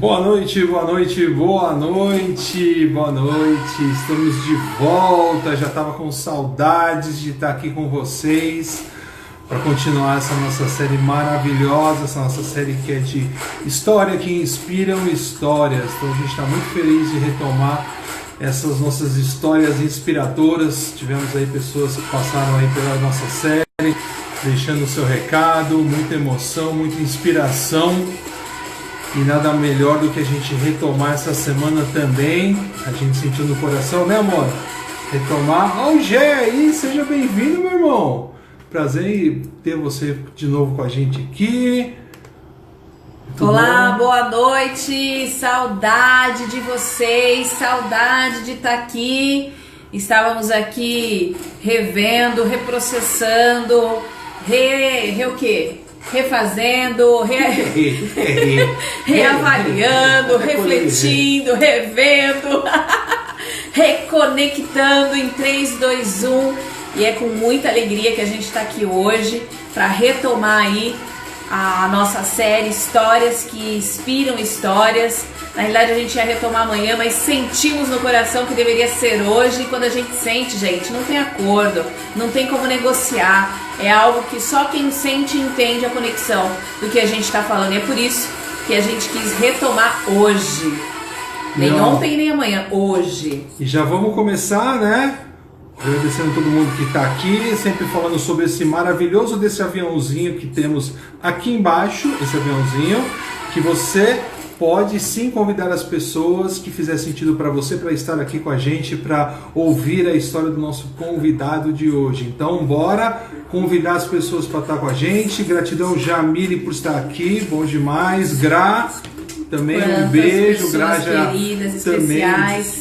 Boa noite, boa noite, boa noite, boa noite. Estamos de volta. Já estava com saudades de estar aqui com vocês para continuar essa nossa série maravilhosa, essa nossa série que é de história, que inspiram histórias. Então a gente está muito feliz de retomar essas nossas histórias inspiradoras. Tivemos aí pessoas que passaram aí pela nossa série, deixando o seu recado, muita emoção, muita inspiração. E nada melhor do que a gente retomar essa semana também. A gente sentiu no coração, né, amor? Retomar. Ó, o Gé aí, seja bem-vindo, meu irmão. Prazer em ter você de novo com a gente aqui. Olá, boa noite. Saudade de vocês, saudade de estar aqui. Estávamos aqui revendo, reprocessando, o quê? Refazendo, reavaliando, refletindo, revendo, reconectando em 3, 2, 1. E é com muita alegria que a gente está aqui hoje para retomar aí a nossa série Histórias que Inspiram Histórias. Na realidade a gente ia retomar amanhã, mas sentimos no coração que deveria ser hoje. E quando a gente sente, gente, não tem acordo, não tem como negociar. É algo que só quem sente entende a conexão do que a gente está falando. E é por isso que a gente quis retomar hoje. Nem ontem, nem amanhã, hoje. E já vamos começar, né? Agradecendo todo mundo que está aqui, sempre falando sobre esse maravilhoso desse aviãozinho que temos aqui embaixo, esse aviãozinho, que você pode sim convidar as pessoas que fizer sentido para você para estar aqui com a gente, para ouvir a história do nosso convidado de hoje. Então, bora convidar as pessoas para estar com a gente. Gratidão, Jamile, por estar aqui, bom demais. Gra, também um beijo. Gra já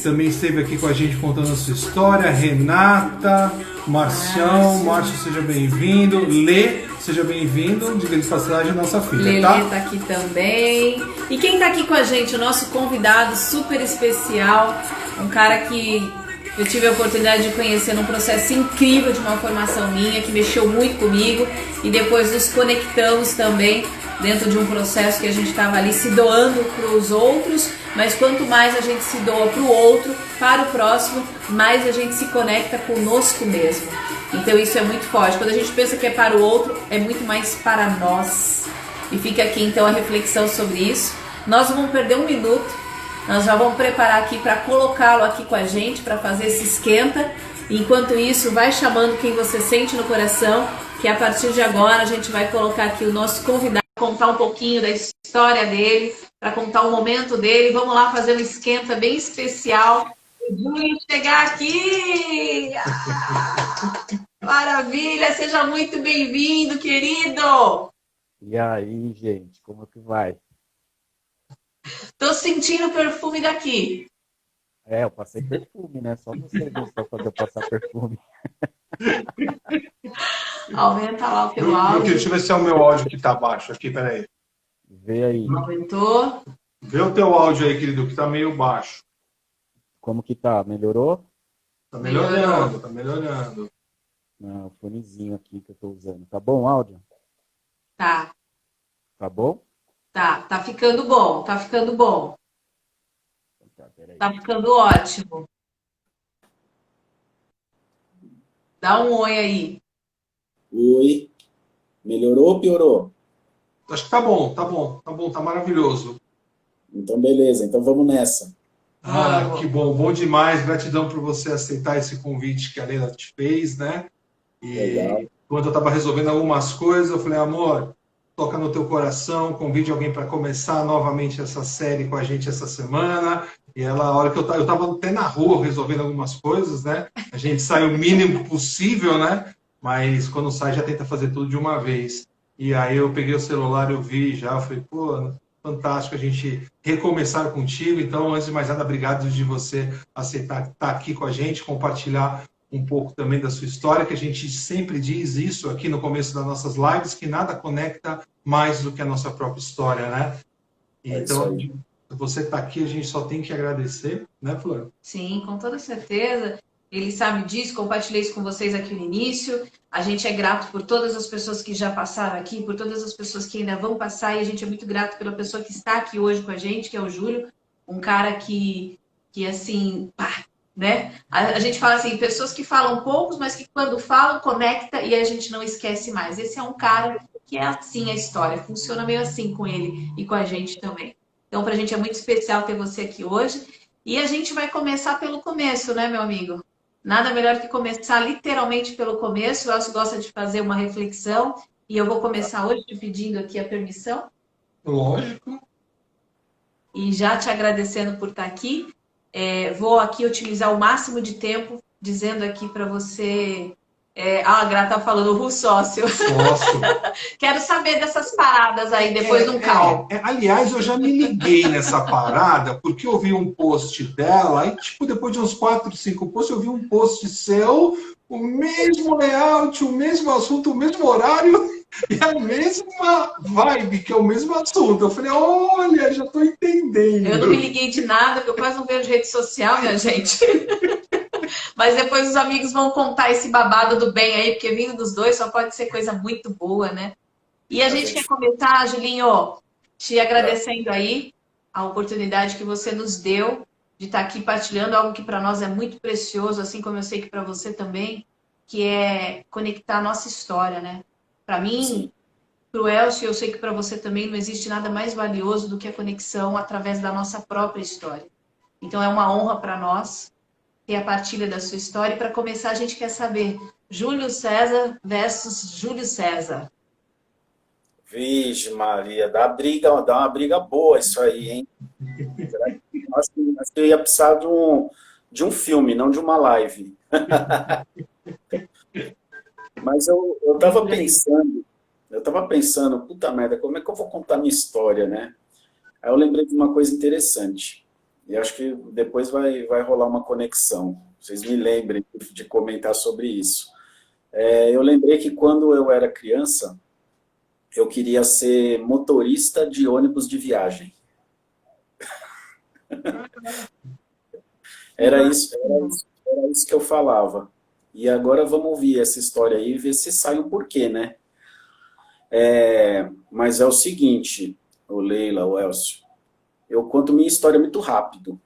também esteve aqui com a gente contando a sua história. Renata, Marcião, Márcio, seja bem-vindo. Lê, seja bem-vindo, diga de passagem, nossa filha, Lelê tá? Tá aqui também. E quem tá aqui com a gente, o nosso convidado super especial, um cara que eu tive a oportunidade de conhecer num processo incrível de uma formação minha, que mexeu muito comigo, e depois nos conectamos também dentro de um processo que a gente estava ali se doando para os outros, mas quanto mais a gente se doa para o outro, para o próximo, mais a gente se conecta conosco mesmo. Então isso é muito forte. Quando a gente pensa que é para o outro, é muito mais para nós. E fica aqui então a reflexão sobre isso. Nós não vamos perder um minuto, nós já vamos preparar aqui para colocá-lo aqui com a gente, para fazer esse esquenta. Enquanto isso, vai chamando quem você sente no coração, que a partir de agora a gente vai colocar aqui o nosso convidado, contar um pouquinho da história dele, para contar o momento dele. Vamos lá fazer um esquenta bem especial. Júlio chegar aqui! Maravilha! Seja muito bem-vindo, querido! E aí, gente, como que vai? Tô sentindo o perfume daqui. Eu passei perfume, né? Só você gostou quando eu passar perfume. Aumenta lá o teu áudio. Deixa eu ver se é o meu áudio que tá baixo aqui, peraí. Vê aí. Aumentou. Vê o teu áudio aí, querido, que tá meio baixo. Como que tá? Melhorou? Tá melhorando, tá melhorando. Não, o fonezinho aqui que eu tô usando. Tá bom o áudio? Tá. Tá bom? Tá ficando bom, tá ficando bom. Tá, peraí. Tá ficando ótimo. Dá um oi aí. Oi. Melhorou ou piorou? Acho que tá bom, tá bom, tá bom, tá maravilhoso. Então, beleza. Então, vamos nessa. Ah, que bom, bom demais. Gratidão por você aceitar esse convite que a Leila te fez, né? E Legal. quando eu estava resolvendo algumas coisas, eu falei, amor, toca no teu coração, convide alguém para começar novamente essa série com a gente essa semana. E ela, a hora que eu estava até na rua resolvendo algumas coisas, né? A gente sai o mínimo possível, né? Mas quando sai já tenta fazer tudo de uma vez. E aí eu peguei o celular, eu vi já, eu falei, pô, fantástico a gente recomeçar contigo. Então, antes de mais nada, obrigado de você aceitar estar aqui com a gente, compartilhar um pouco também da sua história, que a gente sempre diz isso aqui no começo das nossas lives, que nada conecta mais do que a nossa própria história, né? Então, você está aqui, a gente só tem que agradecer, né, Flor? Sim, com toda certeza. ele sabe disso, compartilhei isso com vocês aqui no início. A gente é grato por todas as pessoas que já passaram aqui, por todas as pessoas que ainda vão passar, e a gente é muito grato pela pessoa que está aqui hoje com a gente, que é o Júlio, um cara que assim, pá, né? A gente fala assim, pessoas que falam poucos, mas que quando falam, conecta e a gente não esquece mais. Esse é um cara que é assim a história, funciona meio assim com ele e com a gente também. Então, pra gente é muito especial ter você aqui hoje. E a gente vai começar pelo começo, né, meu amigo? Nada melhor que começar literalmente pelo começo. O Elcio gosta de fazer uma reflexão e eu vou começar hoje te pedindo aqui a permissão. Lógico. E já te agradecendo por estar aqui. Vou aqui utilizar o máximo de tempo dizendo aqui para você... a Gra tá falando, o sócio. Sócio. Quero saber dessas paradas aí, depois de um call. Aliás, eu já me liguei nessa parada, porque eu vi um post dela, e tipo, depois de uns 4, 5 posts, eu vi um post seu, o mesmo layout, o mesmo assunto, o mesmo horário, e a mesma vibe, que é o mesmo assunto. Eu falei, olha, já tô entendendo. Eu não me liguei de nada, porque eu quase não vejo rede social, minha gente. Mas depois os amigos vão contar esse babado do bem aí, porque vindo dos dois só pode ser coisa muito boa, né? E a gente quer começar, Julinho, te agradecendo aí a oportunidade que você nos deu de estar aqui partilhando algo que para nós é muito precioso, assim como eu sei que para você também, que é conectar a nossa história, né? Para mim, para o Elcio, eu sei que para você também não existe nada mais valioso do que a conexão através da nossa própria história. Então é uma honra para nós ter a partilha da sua história. E para começar, a gente quer saber Júlio César versus Júlio César. Vixe, Maria, dá uma briga boa isso aí, hein? Acho que eu ia precisar de um filme, não de uma live. Mas eu tava pensando, puta merda, como é que eu vou contar minha história, né? Aí eu lembrei de uma coisa interessante. E acho que depois vai rolar uma conexão. Vocês me lembrem de comentar sobre isso. Eu lembrei que quando eu era criança, eu queria ser motorista de ônibus de viagem. Era isso que eu falava. E agora vamos ouvir essa história aí e ver se sai um porquê, né? Mas é o seguinte, o Leila, o Elcio, eu conto minha história muito rápido.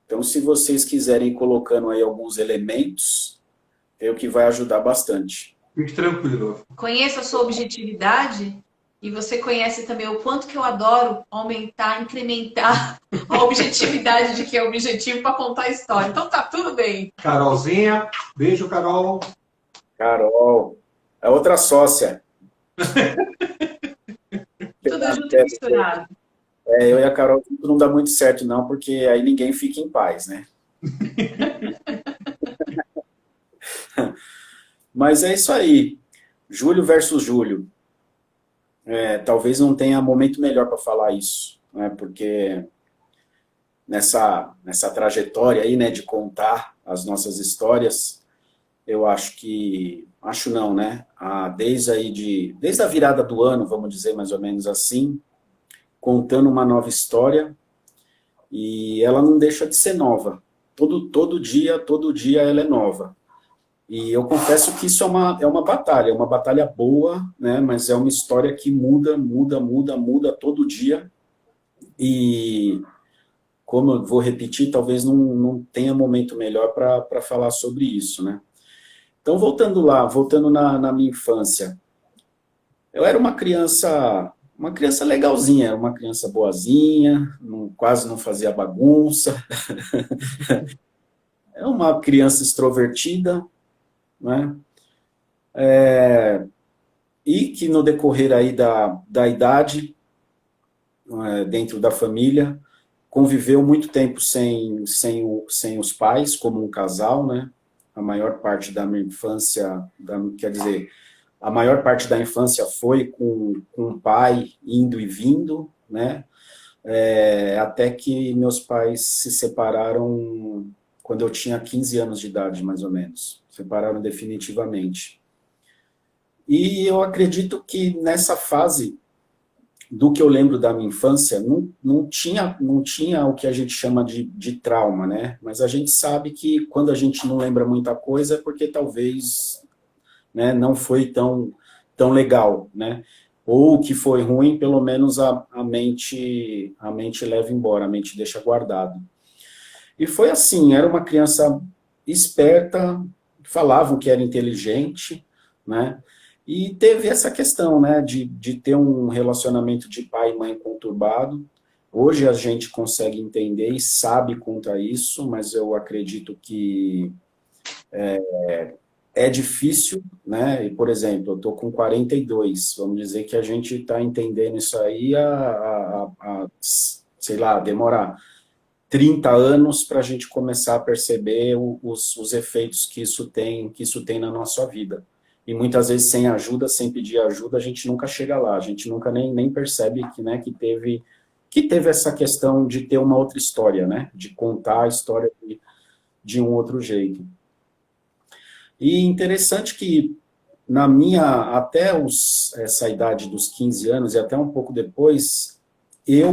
Então, se vocês quiserem ir colocando aí alguns elementos, é o que vai ajudar bastante. Fique tranquilo. Conheça a sua objetividade e você conhece também o quanto que eu adoro aumentar, incrementar a objetividade de que é o objetivo para contar a história. Então tá tudo bem. Carolzinha, beijo, Carol. Carol, é outra sócia. Tudo junto e misturado. Eu e a Carol não dá muito certo, não, porque aí ninguém fica em paz, né? Mas é isso aí. Júlio versus Júlio. Talvez não tenha momento melhor para falar isso, né? Porque nessa trajetória aí, né, de contar as nossas histórias, eu acho que... Acho não, né? Desde a virada do ano, vamos dizer mais ou menos assim, contando uma nova história, e ela não deixa de ser nova. Todo dia ela é nova. E eu confesso que isso é uma batalha boa, né? Mas é uma história que muda todo dia. E, como eu vou repetir, talvez não tenha momento melhor para falar sobre isso, né? Então, voltando na minha infância, eu era uma criança legalzinha, era uma criança boazinha, quase não fazia bagunça, é uma criança extrovertida, né? E que no decorrer aí da idade, dentro da família, conviveu muito tempo sem os pais, como um casal, né? A maior parte da minha infância, a maior parte da infância foi com o pai indo e vindo, né? Até que meus pais se separaram quando eu tinha 15 anos de idade, mais ou menos. Separaram definitivamente. E eu acredito que nessa fase do que eu lembro da minha infância, não tinha o que a gente chama de trauma, né? Mas a gente sabe que quando a gente não lembra muita coisa é porque talvez, né, não foi tão legal, né? Ou que foi ruim, pelo menos a mente leva embora, a mente deixa guardado. E foi assim, era uma criança esperta, falavam que era inteligente, né? E teve essa questão, né, de ter um relacionamento de pai e mãe conturbado. Hoje a gente consegue entender e sabe contra isso, mas eu acredito que é difícil, né? E, por exemplo, eu estou com 42, vamos dizer que a gente está entendendo isso aí sei lá, demorar 30 anos para a gente começar a perceber os efeitos que isso tem na nossa vida. E muitas vezes sem ajuda, sem pedir ajuda, a gente nunca chega lá, a gente nunca nem percebe que, né, que teve essa questão de ter uma outra história, né? De contar a história de um outro jeito. E interessante que até essa idade dos 15 anos e até um pouco depois,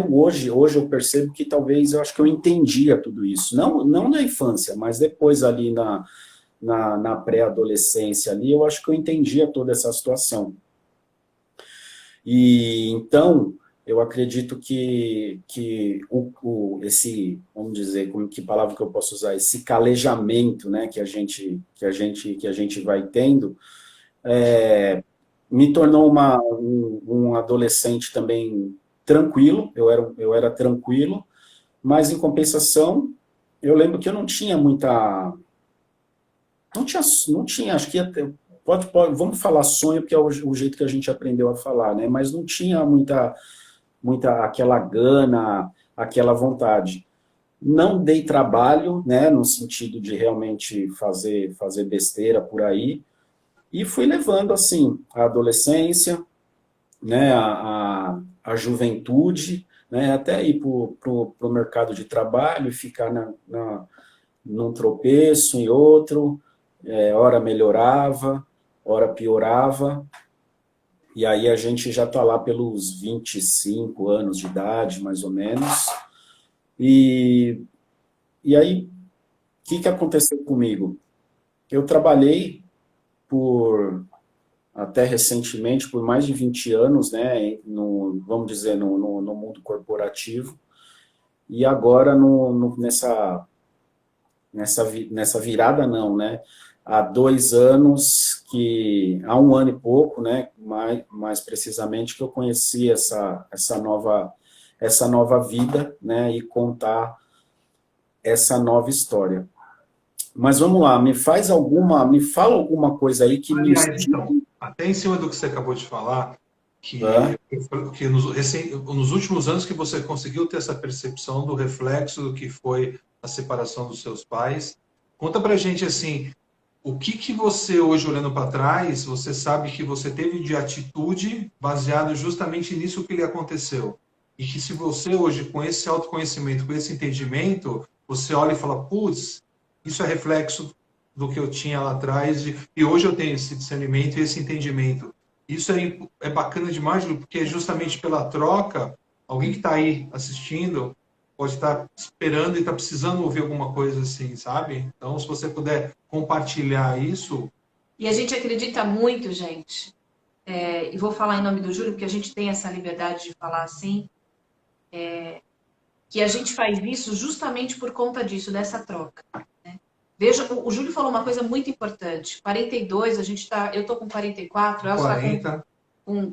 hoje eu percebo que talvez eu acho que eu entendia tudo isso. Não na infância, mas depois ali na pré-adolescência ali, eu acho que eu entendia toda essa situação. E então, eu acredito que esse, vamos dizer, que palavra que eu posso usar, esse calejamento, né, que a gente vai tendo, me tornou um adolescente também tranquilo, eu era tranquilo, mas em compensação, eu lembro que eu não tinha muita... Não tinha, acho que vamos falar sonho, porque é o jeito que a gente aprendeu a falar, né? Mas não tinha muita aquela gana, aquela vontade. Não dei trabalho, né? No sentido de realmente fazer besteira por aí, e fui levando, assim, a adolescência, né? A juventude, né? Até ir pro mercado de trabalho e ficar num tropeço, em outro... hora melhorava, hora piorava, e aí a gente já está lá pelos 25 anos de idade, mais ou menos, e aí, o que aconteceu comigo? Eu trabalhei até recentemente, por mais de 20 anos, né, vamos dizer, no mundo corporativo, e agora nessa virada não, né? Há 2 anos, há 1 ano e pouco, né? Mais precisamente, que eu conheci essa nova vida, né? E contar essa nova história. Mas vamos lá, me fala alguma coisa aí que Aliás, então, até em cima do que você acabou de falar, que nos últimos anos que você conseguiu ter essa percepção do reflexo do que foi a separação dos seus pais. Conta pra gente, assim, o que você hoje, olhando para trás, você sabe que você teve de atitude baseado justamente nisso que lhe aconteceu. E que se você hoje, com esse autoconhecimento, com esse entendimento, você olha e fala, putz, isso é reflexo do que eu tinha lá atrás, e hoje eu tenho esse discernimento e esse entendimento. Isso é bacana demais, porque é justamente pela troca, alguém que está aí assistindo pode estar esperando e está precisando ouvir alguma coisa assim, sabe? Então, se você puder compartilhar isso... E a gente acredita muito, gente, e vou falar em nome do Júlio, porque a gente tem essa liberdade de falar assim, que a gente faz isso justamente por conta disso, dessa troca. Né? Veja, o Júlio falou uma coisa muito importante. 42, eu estou com 44, ela está com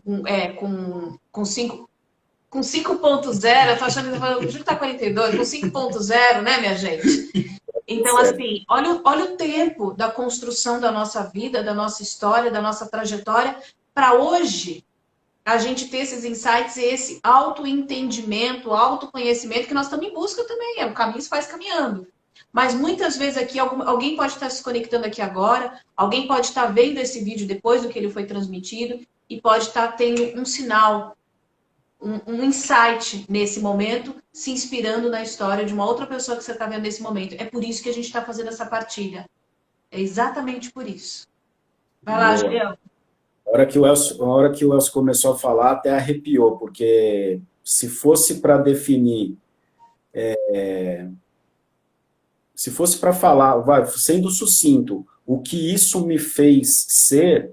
5... Com 5.0, eu tô achando que o Júlio tá 42, com 5.0, né, minha gente? Então, assim, olha o tempo da construção da nossa vida, da nossa história, da nossa trajetória, para hoje a gente ter esses insights e esse autoentendimento, autoconhecimento, que nós estamos em busca também, o caminho se faz caminhando. Mas muitas vezes aqui, alguém pode estar se conectando aqui agora, alguém pode estar vendo esse vídeo depois do que ele foi transmitido e pode estar tendo um sinal, um insight nesse momento, se inspirando na história de uma outra pessoa que você está vendo nesse momento. É por isso que a gente está fazendo essa partilha. É exatamente por isso. Vai lá, Julião. A hora que o Elcio começou a falar, até arrepiou, porque se fosse para definir, se fosse para falar, sendo sucinto, o que isso me fez ser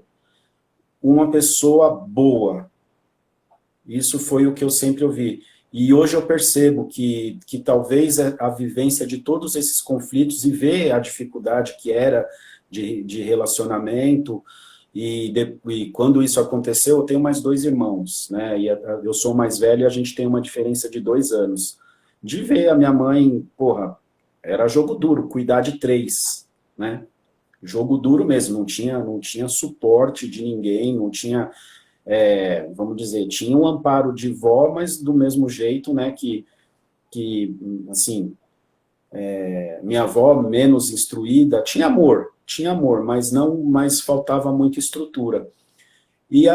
uma pessoa boa, isso foi o que eu sempre ouvi. E hoje eu percebo que talvez a vivência de todos esses conflitos e ver a dificuldade que era de relacionamento, e quando isso aconteceu, eu tenho mais 2 irmãos, né? E eu sou o mais velho e a gente tem uma diferença de 2 anos. De ver a minha mãe, porra, era jogo duro, cuidar de 3, né? Jogo duro mesmo, não tinha suporte de ninguém, não tinha, vamos dizer, tinha um amparo de vó, mas do mesmo jeito, né, que assim, minha avó menos instruída, tinha amor, mas faltava muita estrutura. E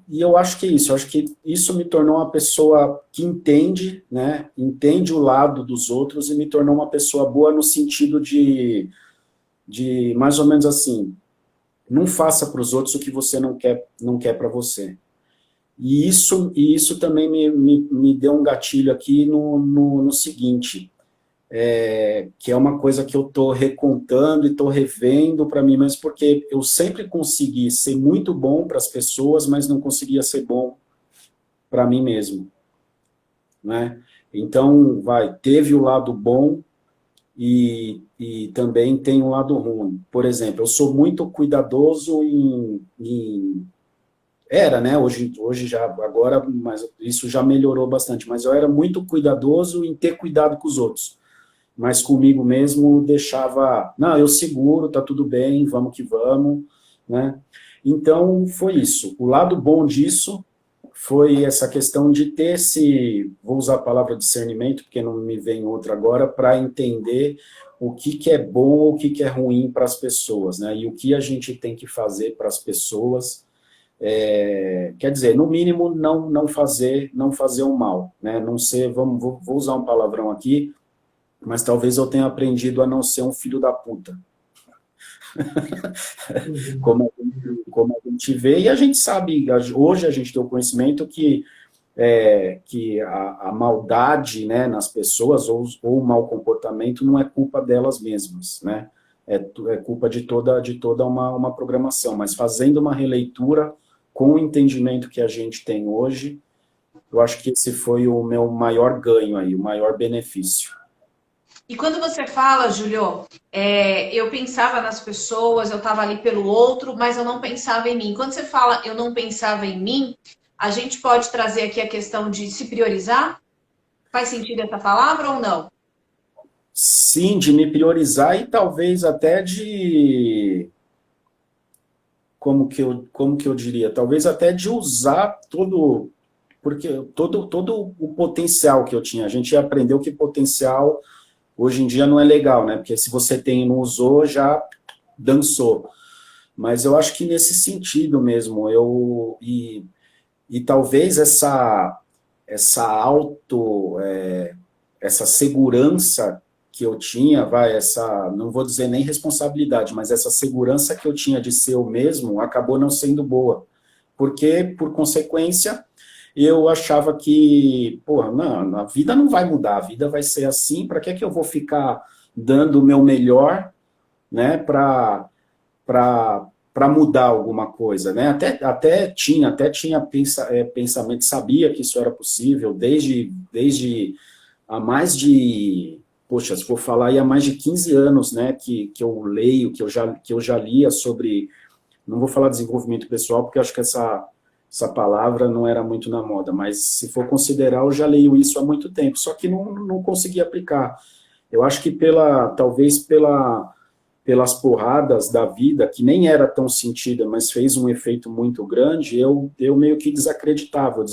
eu acho que é isso, eu acho que isso me tornou uma pessoa que entende, né, entende o lado dos outros e me tornou uma pessoa boa no sentido de mais ou menos assim, não faça para os outros o que você não quer para você. E isso também me deu um gatilho aqui no seguinte, que é uma coisa que eu estou recontando e estou revendo para mim mesmo, porque eu sempre consegui ser muito bom para as pessoas, mas não conseguia ser bom para mim mesmo, né? Então, teve o lado bom e também tem um lado ruim. Por exemplo, eu sou muito cuidadoso era, né? Hoje já, agora, mas isso já melhorou bastante, mas eu era muito cuidadoso em ter cuidado com os outros. Mas comigo mesmo deixava, não, eu seguro, tá tudo bem, vamos que vamos, né? Então, foi isso. O lado bom disso foi essa questão de ter vou usar a palavra discernimento, porque não me vem outra agora, para entender o que é bom ou o que é ruim para as pessoas, né? E o que a gente tem que fazer para as pessoas, quer dizer, no mínimo, não fazer o mal, né? Não ser, vou usar um palavrão aqui, mas talvez eu tenha aprendido a não ser um filho da puta. Como a gente vê, e a gente sabe, hoje a gente tem o conhecimento que a maldade, né, nas pessoas, ou o mau comportamento, não é culpa delas mesmas, né? É culpa de toda uma programação, mas fazendo uma releitura com o entendimento que a gente tem hoje, eu acho que esse foi o meu maior ganho aí, o maior benefício. E quando você fala, Júlio, eu pensava nas pessoas, eu estava ali pelo outro, mas eu não pensava em mim. Quando você fala eu não pensava em mim, a gente pode trazer aqui a questão de se priorizar? Faz sentido essa palavra ou não? Sim, de me priorizar e talvez até como que eu diria? Talvez até de usar porque todo o potencial que eu tinha. A gente aprendeu que potencial hoje em dia não é legal, né? Porque se você tem e não usou, já dançou. Mas eu acho que nesse sentido mesmo, e talvez essa essa segurança que eu tinha, não vou dizer nem responsabilidade, mas essa segurança que eu tinha de ser eu mesmo acabou não sendo boa. Porque, por consequência, eu achava que, porra, não, a vida não vai mudar, a vida vai ser assim, para que eu vou ficar dando o meu melhor, né, para mudar alguma coisa, né? Até tinha pensamento, sabia que isso era possível, desde há mais de, poxa, se for falar aí, há mais de 15 anos, né, que eu leio, que eu já lia sobre, não vou falar desenvolvimento pessoal, porque eu acho que essa palavra não era muito na moda, mas se for considerar, eu já leio isso há muito tempo, só que não consegui aplicar. Eu acho que talvez pelas porradas da vida, que nem era tão sentida, mas fez um efeito muito grande, eu meio que desacreditava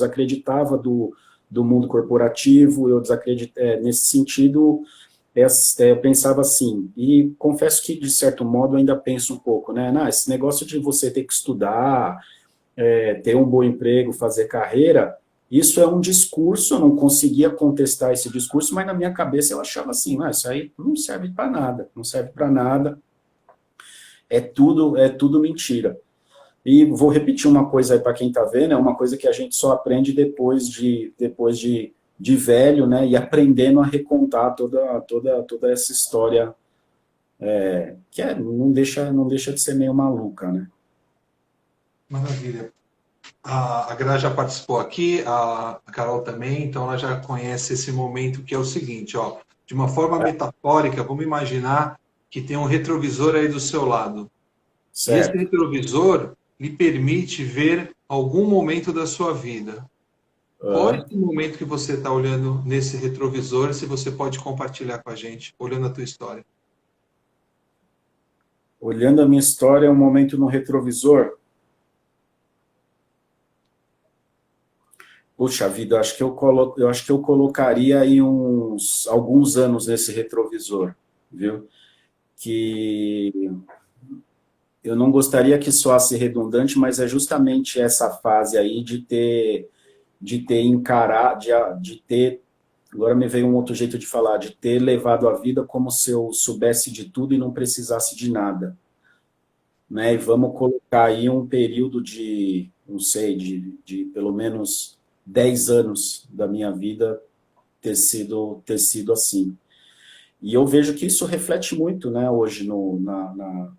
do mundo corporativo, nesse sentido, eu pensava assim, e confesso que, de certo modo, ainda penso um pouco, né? Não, esse negócio de você ter que estudar, ter um bom emprego, fazer carreira, isso é um discurso, eu não conseguia contestar esse discurso, mas na minha cabeça eu achava assim, isso aí não serve para nada, é tudo mentira. E vou repetir uma coisa aí para quem está vendo, é uma coisa que a gente só aprende depois de velho, né? E aprendendo a recontar toda essa história, não deixa de ser meio maluca, né? Maravilha. A Gra já participou aqui, a Carol também, então ela já conhece esse momento que é o seguinte, ó, de uma forma metafórica, vamos imaginar que tem um retrovisor aí do seu lado. E esse Certo. retrovisor lhe permite ver algum momento da sua vida. Qual é esse momento que você está olhando nesse retrovisor, se você pode compartilhar com a gente, olhando a tua história? Olhando a minha história, um momento no retrovisor. Puxa vida, eu acho que eu colocaria aí alguns anos nesse retrovisor, viu? Que eu não gostaria que soasse redundante, mas é justamente essa fase aí de ter encarado, de ter, agora me veio um outro jeito de falar, de ter levado a vida como se eu soubesse de tudo e não precisasse de nada, né? E vamos colocar aí um período de, não sei, de pelo menos 10 anos da minha vida ter sido assim. E eu vejo que isso reflete muito, né, hoje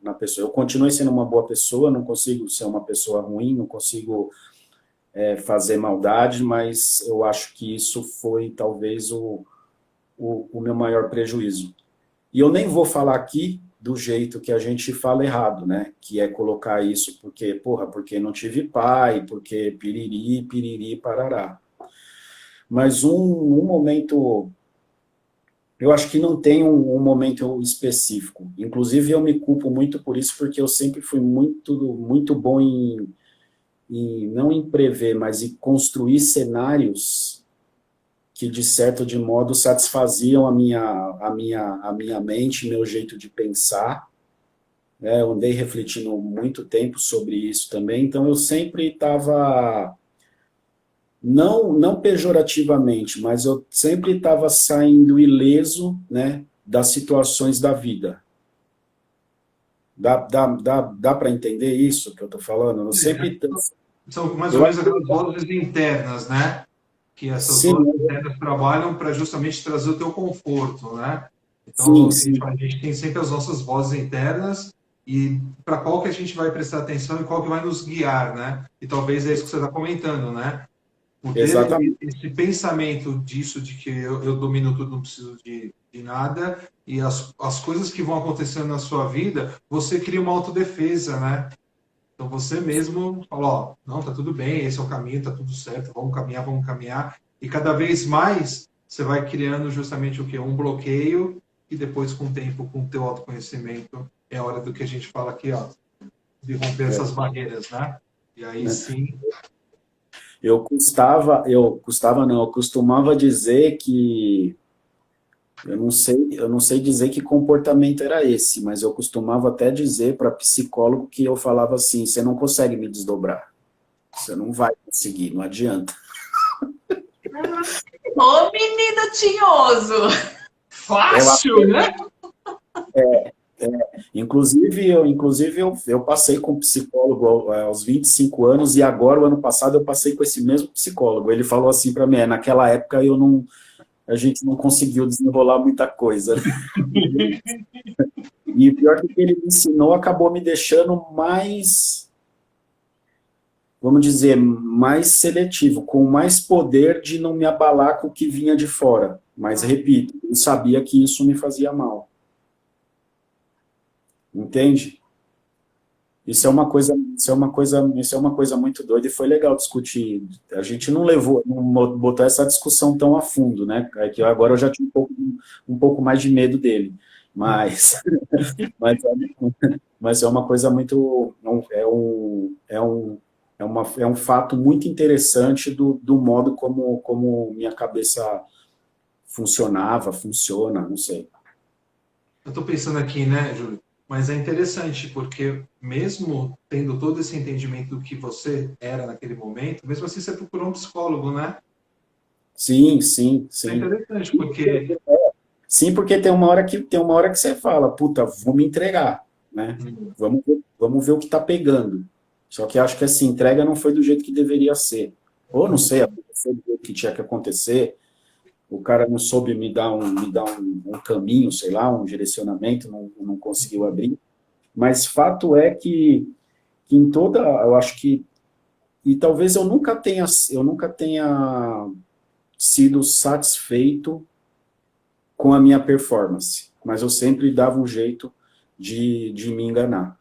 na pessoa. Eu continuo sendo uma boa pessoa, não consigo ser uma pessoa ruim, não consigo fazer maldade, mas eu acho que isso foi talvez o meu maior prejuízo. E eu nem vou falar aqui do jeito que a gente fala errado, né? Que é colocar isso porque não tive pai, porque piriri, parará. Mas um momento, eu acho que não tem um momento específico. Inclusive, eu me culpo muito por isso, porque eu sempre fui muito bom não em prever, mas em construir cenários que, de certo de modo, satisfaziam a minha mente, meu jeito de pensar. Eu andei refletindo muito tempo sobre isso também, então eu sempre estava, não pejorativamente, mas eu sempre estava saindo ileso, né, das situações da vida. Dá para entender isso que eu estou falando? Eu sempre... São mais ou menos aquelas vozes internas, né? Que essas vozes internas trabalham para justamente trazer o teu conforto, né? Então, sim. a gente tem sempre as nossas vozes internas e para qual que a gente vai prestar atenção e qual que vai nos guiar, né? E talvez é isso que você está comentando, né? Por ter esse pensamento disso, de que eu domino tudo, não preciso de nada, e as coisas que vão acontecendo na sua vida, você cria uma autodefesa, né? Então você mesmo fala, ó, não, tá tudo bem, esse é o caminho, tá tudo certo, vamos caminhar. E cada vez mais você vai criando justamente o quê? Um bloqueio, e depois com o tempo, com o teu autoconhecimento, é hora do que a gente fala aqui, ó, de romper essas barreiras, né? E aí sim... Eu costumava dizer que eu não sei dizer que comportamento era esse, mas eu costumava até dizer para psicólogo que eu falava assim, você não consegue me desdobrar, você não vai conseguir, não adianta. Ô, menino tinhoso! Fácil, né? Inclusive eu passei com psicólogo aos 25 anos e agora, o ano passado, eu passei com esse mesmo psicólogo. Ele falou assim para mim, naquela época a gente não conseguiu desenrolar muita coisa. E pior que o que ele me ensinou acabou me deixando mais, vamos dizer, mais seletivo, com mais poder de não me abalar com o que vinha de fora. Mas, repito, eu sabia que isso me fazia mal. Entende? Isso é uma coisa muito doida e foi legal discutir. A gente não botou essa discussão tão a fundo, né? É que agora eu já tinha um pouco mais de medo dele. Mas é uma coisa muito... É um fato muito interessante do modo como minha cabeça funciona, não sei. Eu estou pensando aqui, né, Júlio? Mas é interessante, porque mesmo tendo todo esse entendimento do que você era naquele momento, mesmo assim você procurou um psicólogo, né? Sim. É interessante, porque... Sim, porque tem uma hora que você fala, puta, vou me entregar, né? Vamos ver o que tá pegando. Só que acho que essa entrega não foi do jeito que deveria ser. Ou não sei, aconteceu do jeito que tinha que acontecer, o cara não soube me dar um caminho, sei lá, um direcionamento, não conseguiu abrir. Mas fato é que em toda, eu acho que, e talvez eu nunca tenha sido satisfeito com a minha performance, mas eu sempre dava um jeito de me enganar,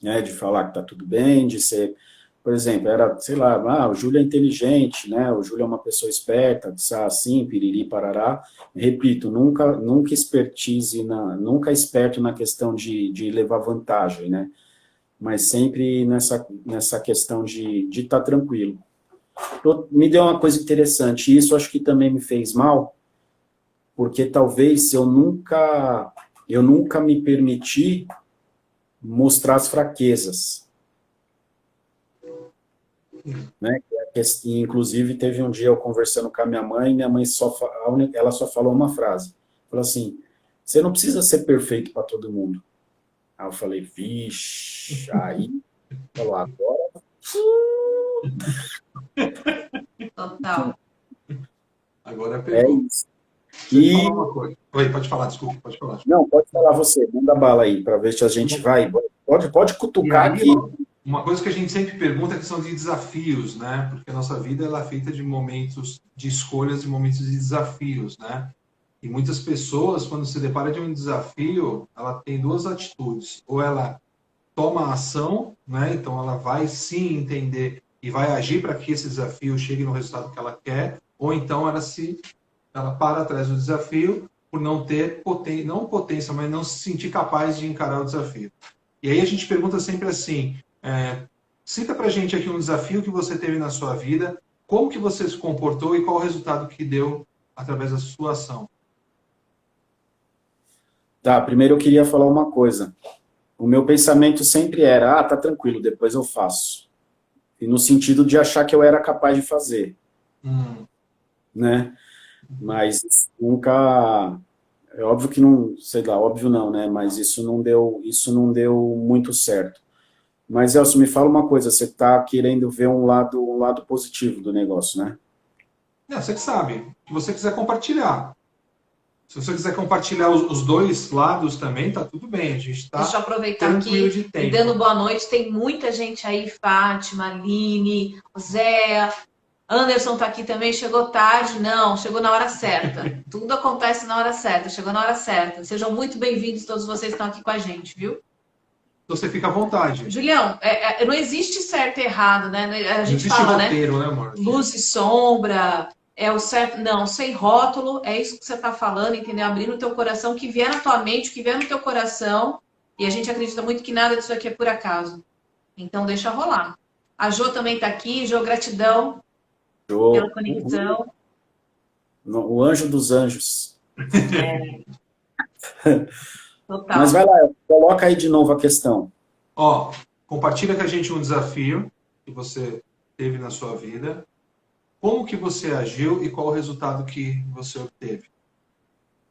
né, de falar que tá tudo bem, de ser, por exemplo, era, sei lá, o Júlio é inteligente, né, o Júlio é uma pessoa esperta, assim, piriri, parará, repito, nunca expertise, nunca esperto na questão de levar vantagem, né, mas sempre nessa questão de estar tranquilo. Me deu uma coisa interessante, e isso acho que também me fez mal, porque talvez eu nunca me permiti mostrar as fraquezas, né? Inclusive, teve um dia eu conversando com a minha mãe ela só falou uma frase, falou assim, você não precisa ser perfeito para todo mundo. Aí eu falei, vixe, aí, falou, agora... Total. Agora É pegou. isso. Deixa eu falar uma coisa. Oi, pode falar, desculpa, pode falar. Não, pode falar você, manda bala aí, para ver se a gente vai. Pode E cutucar aí, aqui. uma coisa que a gente sempre pergunta é a questão de desafios, né? Porque a nossa vida ela é feita de momentos de escolhas e momentos de desafios, né? E muitas pessoas, quando se depara de um desafio, ela tem duas atitudes. Ou ela toma ação, né? Então ela vai sim entender e vai agir para que esse desafio chegue no resultado que ela quer, ou então ela para atrás do desafio por não ter não potência, mas não se sentir capaz de encarar o desafio. E aí a gente pergunta sempre assim, cita pra gente aqui um desafio que você teve na sua vida, como que você se comportou e qual o resultado que deu através da sua ação. Tá, primeiro eu queria falar uma coisa. O meu pensamento sempre era, tá tranquilo, depois eu faço. E no sentido de achar que eu era capaz de fazer, né? Mas nunca... É óbvio que não, sei lá, óbvio não, né? Mas isso não deu muito certo. Mas, Elcio, me fala uma coisa, você está querendo ver um lado positivo do negócio, né? Não, você que sabe, que você quiser compartilhar. Se você quiser compartilhar os dois lados também, tá tudo bem. A gente tá Deixa eu aproveitar tranquilo aqui de e tempo. dando boa noite. Tem muita gente aí, Fátima, Aline, Zé, Anderson tá aqui também, chegou tarde. Não, chegou na hora certa. Tudo acontece na hora certa, chegou na hora certa. Sejam muito bem-vindos todos vocês que estão aqui com a gente, viu? Você fica à vontade. Julião, não existe certo e errado, né? A Não gente existe fala, roteiro, né, amor? luz e sombra, é o certo. Não, sem rótulo, é isso que você está falando, entendeu? Abrindo o teu coração, o que vier na tua mente, o que vier no teu coração. E a gente acredita muito que nada disso aqui é por acaso. Então deixa rolar. A Jo também está aqui. Jo, gratidão pela conexão. O anjo dos anjos. Total. Mas vai lá, coloca aí de novo a questão. Ó, compartilha com a gente um desafio que você teve na sua vida. Como que você agiu e qual o resultado que você obteve?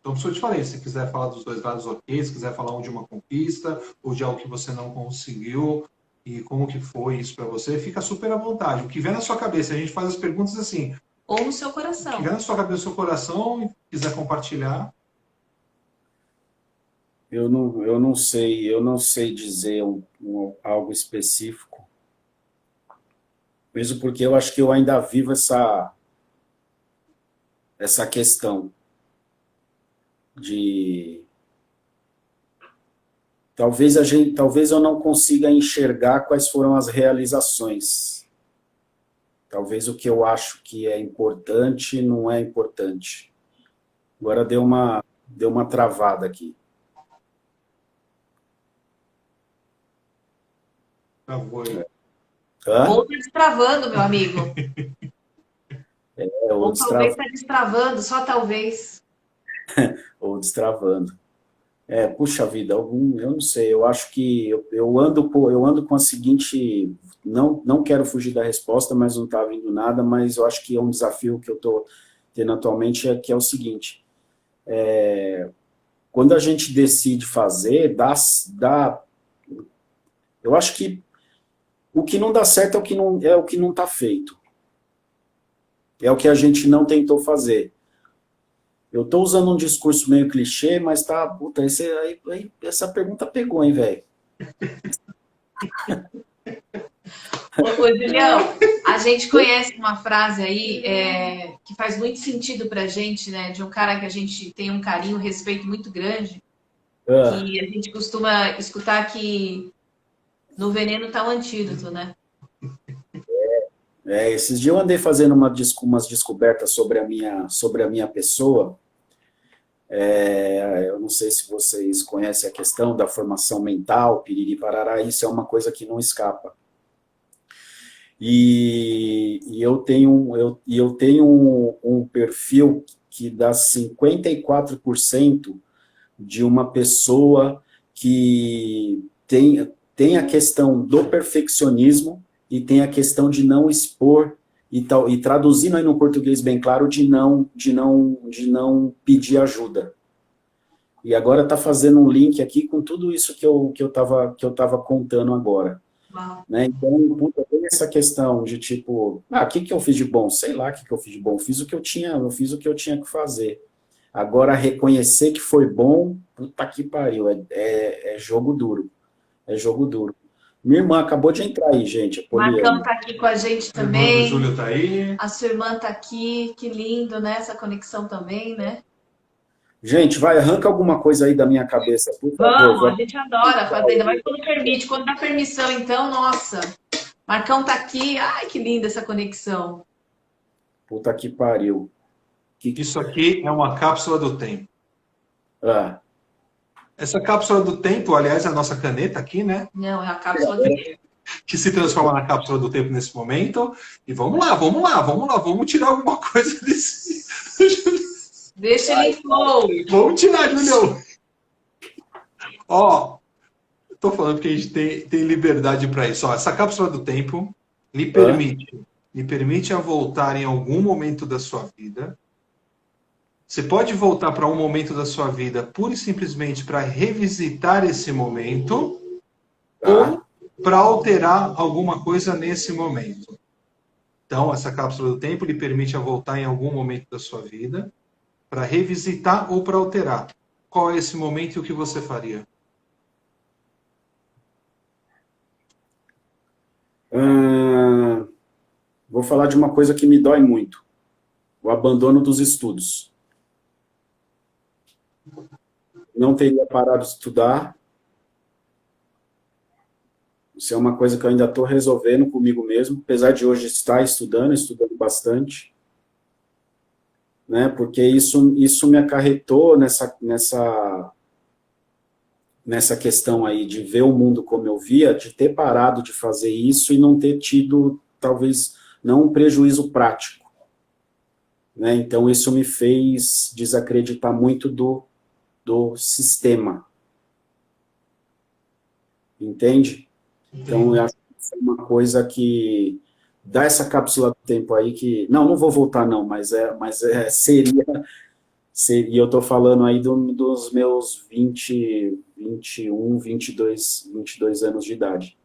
Então, por isso eu te falei, se quiser falar dos dois lados, ok. Se quiser falar de uma conquista ou de algo que você não conseguiu e como que foi isso para você, fica super à vontade. O que vem na sua cabeça, a gente faz as perguntas assim. Ou no seu O coração. que vem na sua cabeça, no seu coração, e quiser compartilhar. Eu não sei dizer algo específico. Mesmo porque eu acho que eu ainda vivo essa questão de talvez eu não consiga enxergar quais foram as realizações. Talvez o que eu acho que é importante não é importante. Agora deu uma travada aqui. Travou aí. Ou tá destravando, meu amigo. Ou talvez está destravando, só talvez. Ou destravando. Puxa vida, eu não sei, eu acho que eu ando com a seguinte, não quero fugir da resposta, mas não está vindo nada, mas eu acho que é um desafio que eu estou tendo atualmente, que é o seguinte, quando a gente decide fazer, eu acho que O que não dá certo é o que não está feito. É o que a gente não tentou fazer. Eu estou usando um discurso meio clichê, mas tá... Puta, essa pergunta pegou, hein, velho? Ô, Julião, a gente conhece uma frase aí que faz muito sentido pra gente, né? De um cara que a gente tem um carinho, um respeito muito grande, que a gente costuma escutar que no veneno tá o antídoto, né? Esses dias eu andei fazendo umas descobertas sobre a minha pessoa. Eu não sei se vocês conhecem a questão da formação mental, piriri parará, isso é uma coisa que não escapa. E eu tenho um perfil que dá 54% de uma pessoa que tem a questão do perfeccionismo e tem a questão de não expor e traduzindo aí no português bem claro, de não pedir ajuda. E agora está fazendo um link aqui com tudo isso que eu tava contando agora. Né? Então, tem essa questão de tipo, o que eu fiz de bom? Sei lá o que eu fiz de bom. Eu fiz o que eu tinha que fazer. Agora, reconhecer que foi bom, puta que pariu, é jogo duro. É jogo duro. Minha irmã acabou de entrar aí, gente. Marcão tá aqui com a gente também. O Júlio tá aí. A sua irmã tá aqui, que lindo, né? Essa conexão também, né? Gente, arranca alguma coisa aí da minha cabeça, por favor. Vamos, a gente adora fazer, ainda mais quando permite. Quando dá permissão, então, nossa. Marcão tá aqui, ai, que linda essa conexão. Puta que pariu. Isso aqui é uma cápsula do tempo. Ah. Essa cápsula do tempo, aliás, é a nossa caneta aqui, né? Não, é a cápsula do tempo. Que se transforma na cápsula do tempo nesse momento. E vamos lá, vamos tirar alguma coisa desse... Deixa ele em flow. Vamos tirar, Julião. Ó, tô falando que a gente tem liberdade para isso. Ó, essa cápsula do tempo lhe permite a voltar em algum momento da sua vida. Você pode voltar para um momento da sua vida pura e simplesmente para revisitar esse momento ou para alterar alguma coisa nesse momento. Então, essa cápsula do tempo lhe permite a voltar em algum momento da sua vida para revisitar ou para alterar. Qual é esse momento e o que você faria? Vou falar de uma coisa que me dói muito. O abandono dos estudos. Não teria parado de estudar. Isso é uma coisa que eu ainda estou resolvendo comigo mesmo, apesar de hoje estar estudando bastante, né? Porque isso me acarretou nessa questão aí de ver o mundo como eu via, de ter parado de fazer isso e não ter tido, talvez, não um prejuízo prático. Né? Então, isso me fez desacreditar muito do sistema. Entende? Então, eu acho que é uma coisa que dá essa cápsula do tempo aí que... Não vou voltar não, mas seria... E eu estou falando aí dos meus 20, 21, 22 anos de idade.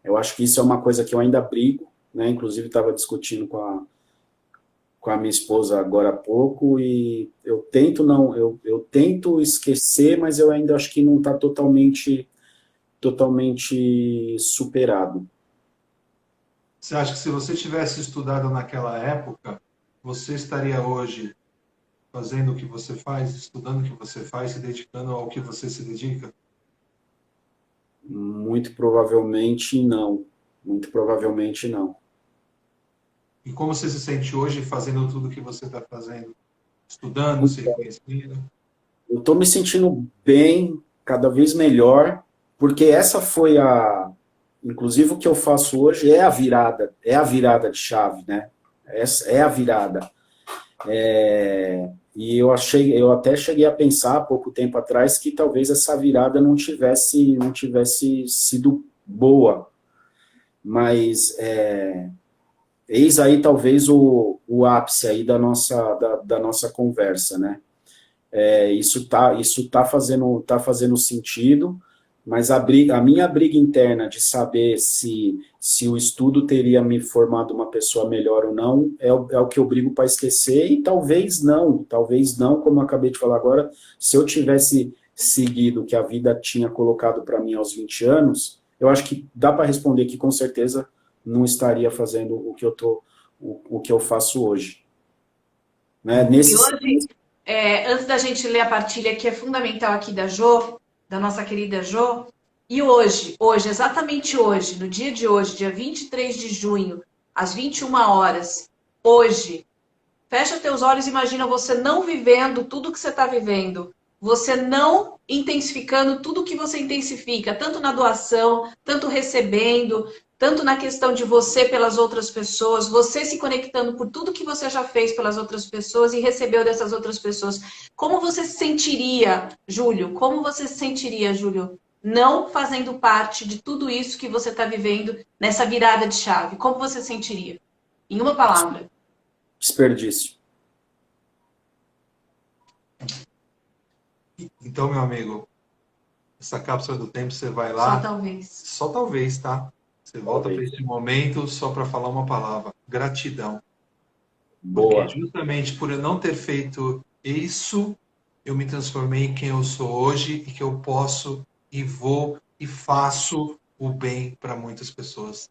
Eu acho que isso é uma coisa que eu ainda brigo, né? Inclusive estava discutindo com a minha esposa agora há pouco, e eu tento esquecer, mas eu ainda acho que não está totalmente superado. Você acha que se você tivesse estudado naquela época, você estaria hoje fazendo o que você faz, estudando o que você faz, se dedicando ao que você se dedica? Muito provavelmente não. Muito provavelmente não. E como você se sente hoje fazendo tudo o que você está fazendo? Estudando, se reconhecendo? Eu estou me sentindo bem, cada vez melhor, porque essa foi inclusive o que eu faço hoje é a virada de chave, né? Essa é a virada. E eu até cheguei a pensar, há pouco tempo atrás, que talvez essa virada não tivesse sido boa. Mas eis aí talvez o ápice aí da nossa conversa, né? Isso tá fazendo sentido, Mas a minha briga interna de saber se o estudo teria me formado uma pessoa melhor ou não, é o que eu brigo para esquecer, e talvez não, como eu acabei de falar agora, se eu tivesse seguido o que a vida tinha colocado para mim aos 20 anos, eu acho que dá para responder que com certeza não estaria fazendo o que eu faço hoje. Né? E hoje, antes da gente ler a partilha que é fundamental aqui da Jo, da nossa querida Jo, e hoje, exatamente hoje, no dia de hoje, dia 23 de junho, às 21 horas, hoje, fecha teus olhos e imagina você não vivendo tudo que você está vivendo, você não intensificando tudo que você intensifica, tanto na doação, tanto recebendo, tanto na questão de você pelas outras pessoas, você se conectando por tudo que você já fez pelas outras pessoas e recebeu dessas outras pessoas. Como você se sentiria, Júlio? Como você se sentiria, Júlio, não fazendo parte de tudo isso que você está vivendo nessa virada de chave? Como você se sentiria? Em uma palavra. Desperdício. Então, meu amigo, essa cápsula do tempo, você vai lá... Só talvez. Só talvez, tá? Você volta para esse momento só para falar uma palavra: gratidão. Boa. Porque justamente por eu não ter feito isso, eu me transformei em quem eu sou hoje e que eu posso e vou e faço o bem para muitas pessoas.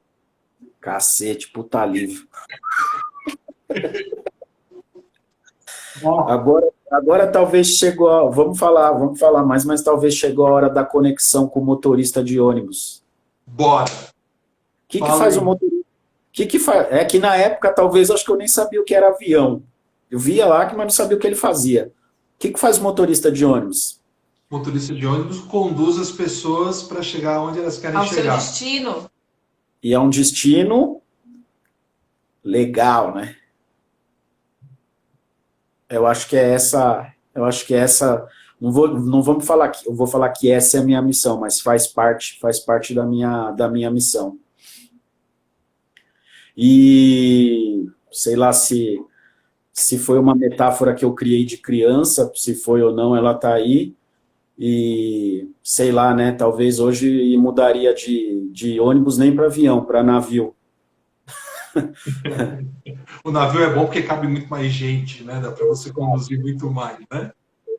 Cacete, puta livro. Agora talvez chegou a... Vamos falar mais, mas talvez chegou a hora da conexão com o motorista de ônibus. Bora! O que faz o motorista? Que faz? É que na época, talvez, acho que eu nem sabia o que era avião. Eu via lá, mas não sabia o que ele fazia. O que faz o motorista de ônibus? O motorista de ônibus conduz as pessoas para chegar onde elas querem Ao chegar. seu destino. E é um destino legal, né? Eu acho que é essa... Não vamos falar que... Eu vou falar que essa é a minha missão, mas faz parte da minha missão. E sei lá se foi uma metáfora que eu criei de criança, se foi ou não, ela tá aí. E sei lá, né? Talvez hoje mudaria de ônibus nem para avião, para navio. O navio é bom porque cabe muito mais gente, né? Dá para você conduzir muito mais, né?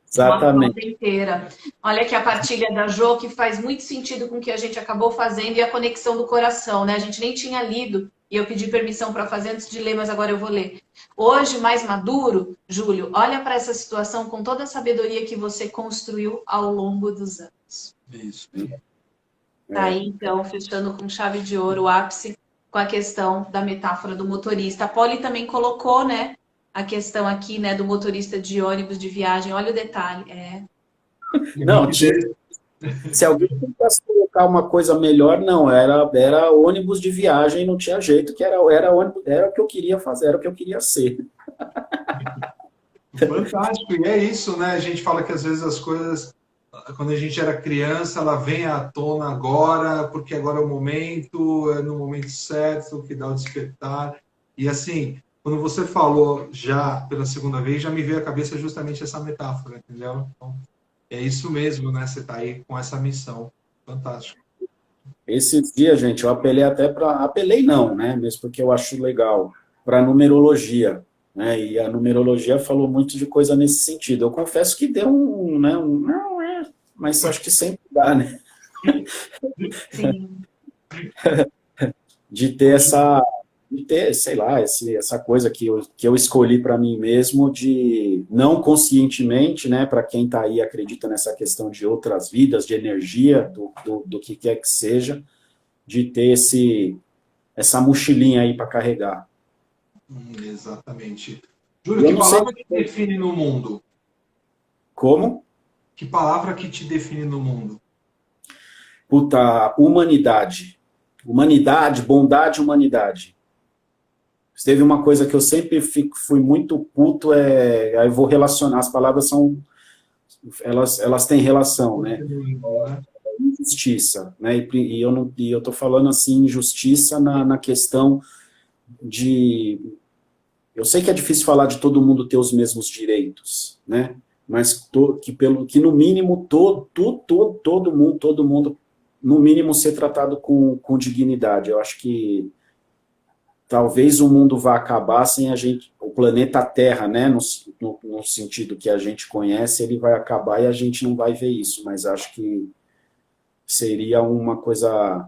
Exatamente. Uma frota inteira. Olha aqui a partilha da Jo, que faz muito sentido com o que a gente acabou fazendo e a conexão do coração, né? A gente nem tinha lido e eu pedi permissão para fazer antes de ler, mas agora eu vou ler. Hoje, mais maduro, Júlio, olha para essa situação com toda a sabedoria que você construiu ao longo dos anos. Isso. Tá aí, então, fechando com chave de ouro o ápice com a questão da metáfora do motorista. A Polly também colocou, né? A questão aqui, né, do motorista de ônibus de viagem. Olha o detalhe. Não, se alguém tentasse colocar uma coisa melhor, não, era ônibus de viagem, não tinha jeito, que era ônibus, era o que eu queria fazer, era o que eu queria ser. Fantástico, e é isso, né? A gente fala que às vezes as coisas, quando a gente era criança, ela vem à tona agora, porque agora é o momento, é no momento certo que dá o despertar. E assim, quando você falou já pela segunda vez, já me veio à cabeça justamente essa metáfora, entendeu? Então, é isso mesmo, né? Você está aí com essa missão. Fantástico. Esses dias, gente, eu apelei até para... Apelei não, né? Mesmo porque eu acho legal, para numerologia. Né? E a numerologia falou muito de coisa nesse sentido. Eu confesso que deu não é, mas acho que sempre dá, né? Sim. de ter, sei lá, essa coisa que eu escolhi para mim mesmo, de não conscientemente, né, para quem está aí acredita nessa questão de outras vidas, de energia, do que quer que seja, de ter essa mochilinha aí para carregar. Exatamente. Júlio, que palavra que te define no mundo? Como? Que palavra que te define no mundo? Puta, humanidade. Humanidade, bondade, humanidade. Se teve uma coisa que eu sempre fui muito puto, aí eu vou relacionar, as palavras são, elas têm relação, né? Injustiça, né? E eu tô falando assim, injustiça na questão de... Eu sei que é difícil falar de todo mundo ter os mesmos direitos, né? Mas que no mínimo todo mundo no mínimo, ser tratado com dignidade. Eu acho que talvez o mundo vá acabar sem a gente, o planeta Terra, né, no sentido que a gente conhece, ele vai acabar e a gente não vai ver isso, mas acho que seria uma coisa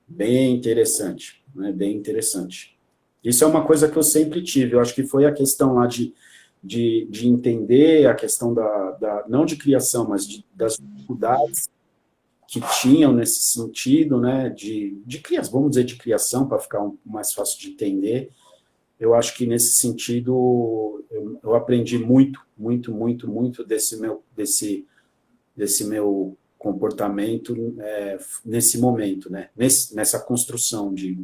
bem interessante, né, bem interessante. Isso é uma coisa que eu sempre tive, eu acho que foi a questão lá de entender a questão não de criação, mas das dificuldades que tinham nesse sentido, né, criação, vamos dizer, de criação, para ficar mais fácil de entender. Eu acho que nesse sentido eu aprendi muito desse meu comportamento nesse momento, né, nessa construção de...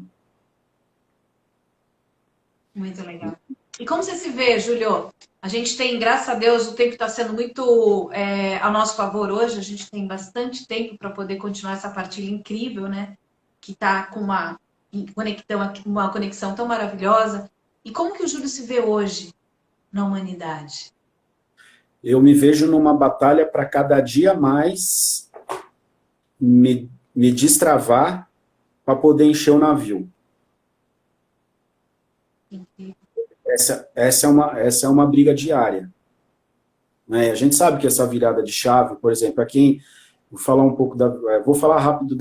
Muito legal. E como você se vê, Júlio? A gente tem, graças a Deus, o tempo está sendo muito a nosso favor hoje. A gente tem bastante tempo para poder continuar essa partilha incrível, né? Que está com uma conexão tão maravilhosa. E como que o Júlio se vê hoje na humanidade? Eu me vejo numa batalha para cada dia mais me destravar para poder encher o navio. Essa é uma briga diária. Né? A gente sabe que essa virada de chave, por exemplo, vou falar um pouco vou falar rápido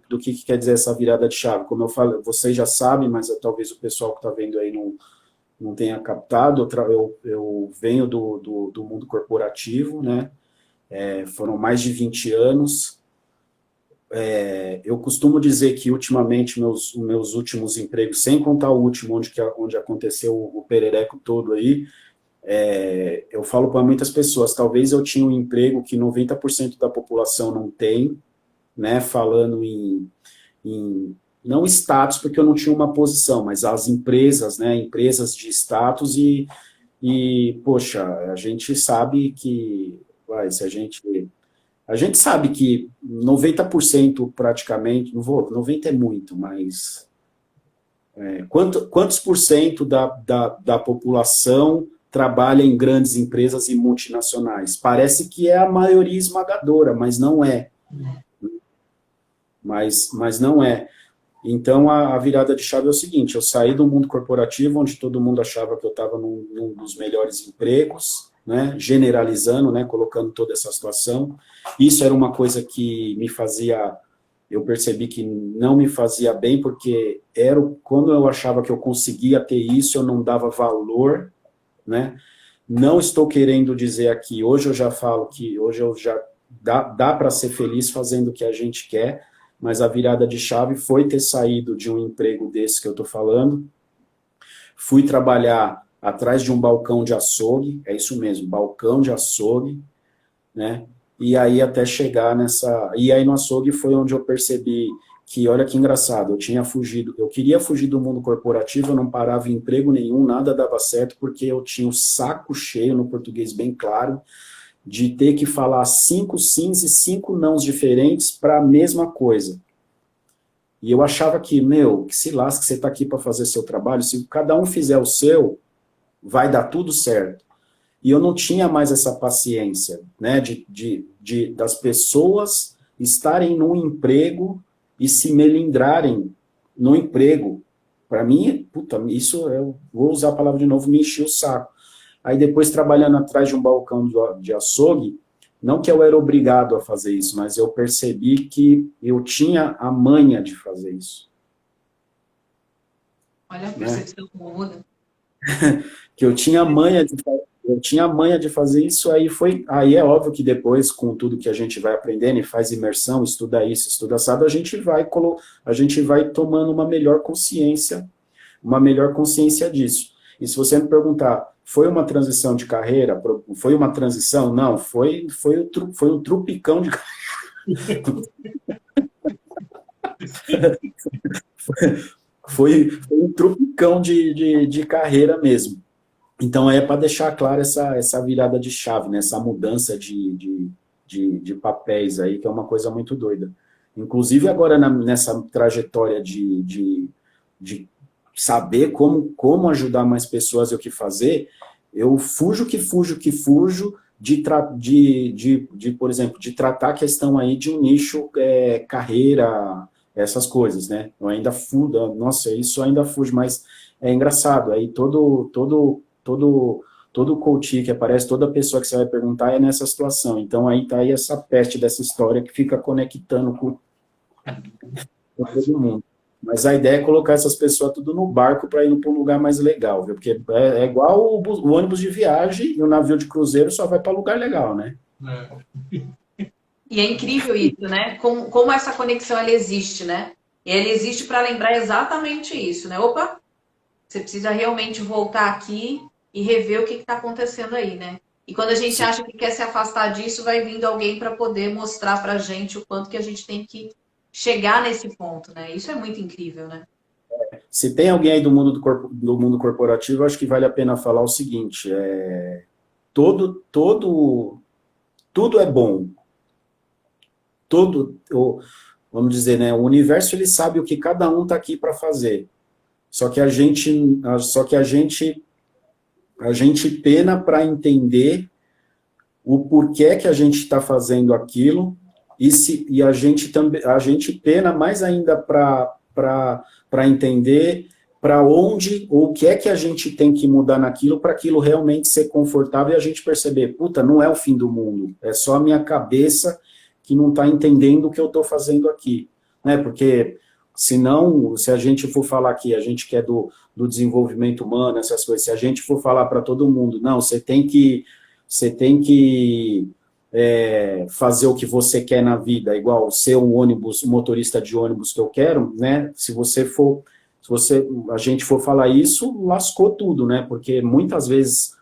do que quer dizer essa virada de chave. Como eu falo, vocês já sabem, mas talvez o pessoal que está vendo aí não tenha captado. Eu venho do mundo corporativo, né? Foram mais de 20 anos. Eu costumo dizer que ultimamente meus últimos empregos, sem contar o último, onde aconteceu o perereco todo aí, eu falo para muitas pessoas, talvez eu tinha um emprego que 90% da população não tem, né, falando não status, porque eu não tinha uma posição, mas as empresas, né, empresas de status poxa, a gente sabe que, se a gente sabe que 90% praticamente, 90 é muito, mas quantos por cento da população trabalha em grandes empresas e multinacionais? Parece que é a maioria esmagadora, mas não é. Mas não é. Então, a virada de chave é o seguinte, eu saí do mundo corporativo, onde todo mundo achava que eu estava num dos melhores empregos, né, generalizando, né, colocando toda essa situação. Isso era uma coisa que eu percebi que não me fazia bem, porque quando eu achava que eu conseguia ter isso, eu não dava valor, né? Não estou querendo dizer aqui, hoje eu já falo que hoje eu já dá para ser feliz fazendo o que a gente quer, mas a virada de chave foi ter saído de um emprego desse que eu estou falando, fui trabalhar atrás de um balcão de açougue, é isso mesmo, balcão de açougue, né? E aí até chegar E aí no açougue foi onde eu percebi que, olha que engraçado, eu queria fugir do mundo corporativo, eu não parava em emprego nenhum, nada dava certo, porque eu tinha o saco cheio, no português bem claro, de ter que falar 5 sims e 5 nãos diferentes para a mesma coisa. E eu achava que se lasque, você está aqui para fazer seu trabalho, se cada um fizer o seu, vai dar tudo certo. E eu não tinha mais essa paciência, né, das pessoas estarem num emprego e se melindrarem no emprego. Para mim, isso eu vou usar a palavra de novo, me encheu o saco. Aí depois, trabalhando atrás de um balcão de açougue, não que eu era obrigado a fazer isso, mas eu percebi que eu tinha a manha de fazer isso. Olha a percepção como muda. Que eu tinha a manha de fazer isso, aí é óbvio que depois, com tudo que a gente vai aprendendo e faz imersão, estuda isso, estuda assado, a gente vai tomando uma melhor consciência disso. E se você me perguntar, foi uma transição de carreira? Foi uma transição? Não, foi um trupicão de foi um trupicão de carreira mesmo. Então, para deixar claro essa virada de chave, né? Essa mudança de papéis aí, que é uma coisa muito doida. Inclusive, agora nessa trajetória de saber como ajudar mais pessoas e o que fazer, eu fujo que fujo por exemplo, de tratar a questão aí de um nicho, carreira, essas coisas, né? Eu ainda fujo, nossa, isso ainda fujo, mas é engraçado, aí todo coach que aparece, toda pessoa que você vai perguntar é nessa situação, então aí tá aí essa peste dessa história que fica conectando com todo mundo. Mas a ideia é colocar essas pessoas tudo no barco para ir para um lugar mais legal, viu? Porque é igual o ônibus de viagem e o navio de cruzeiro só vai para lugar legal, né? E é incrível isso, né? Como essa conexão ela existe, né? E ela existe para lembrar exatamente isso, né? Opa, você precisa realmente voltar aqui e rever o que está acontecendo aí, né? E quando a gente Sim. acha que quer se afastar disso, vai vindo alguém para poder mostrar para a gente o quanto que a gente tem que chegar nesse ponto, né? Isso é muito incrível, né? Se tem alguém aí do mundo corporativo, eu acho que vale a pena falar o seguinte, tudo é bom. Vamos dizer, né, o universo ele sabe o que cada um está aqui para fazer. Só que a gente pena para entender o porquê que a gente está fazendo aquilo e a gente pena mais ainda para entender para onde ou o que é que a gente tem que mudar naquilo para aquilo realmente ser confortável e a gente perceber, puta, não é o fim do mundo, é só a minha cabeça que não está entendendo o que eu estou fazendo aqui, né? Porque senão, se a gente for falar aqui, a gente quer do desenvolvimento humano, essas coisas, se a gente for falar para todo mundo, não, você tem que fazer o que você quer na vida, igual ser um motorista de ônibus que eu quero, né? Se a gente for falar isso, lascou tudo, né? Porque muitas vezes,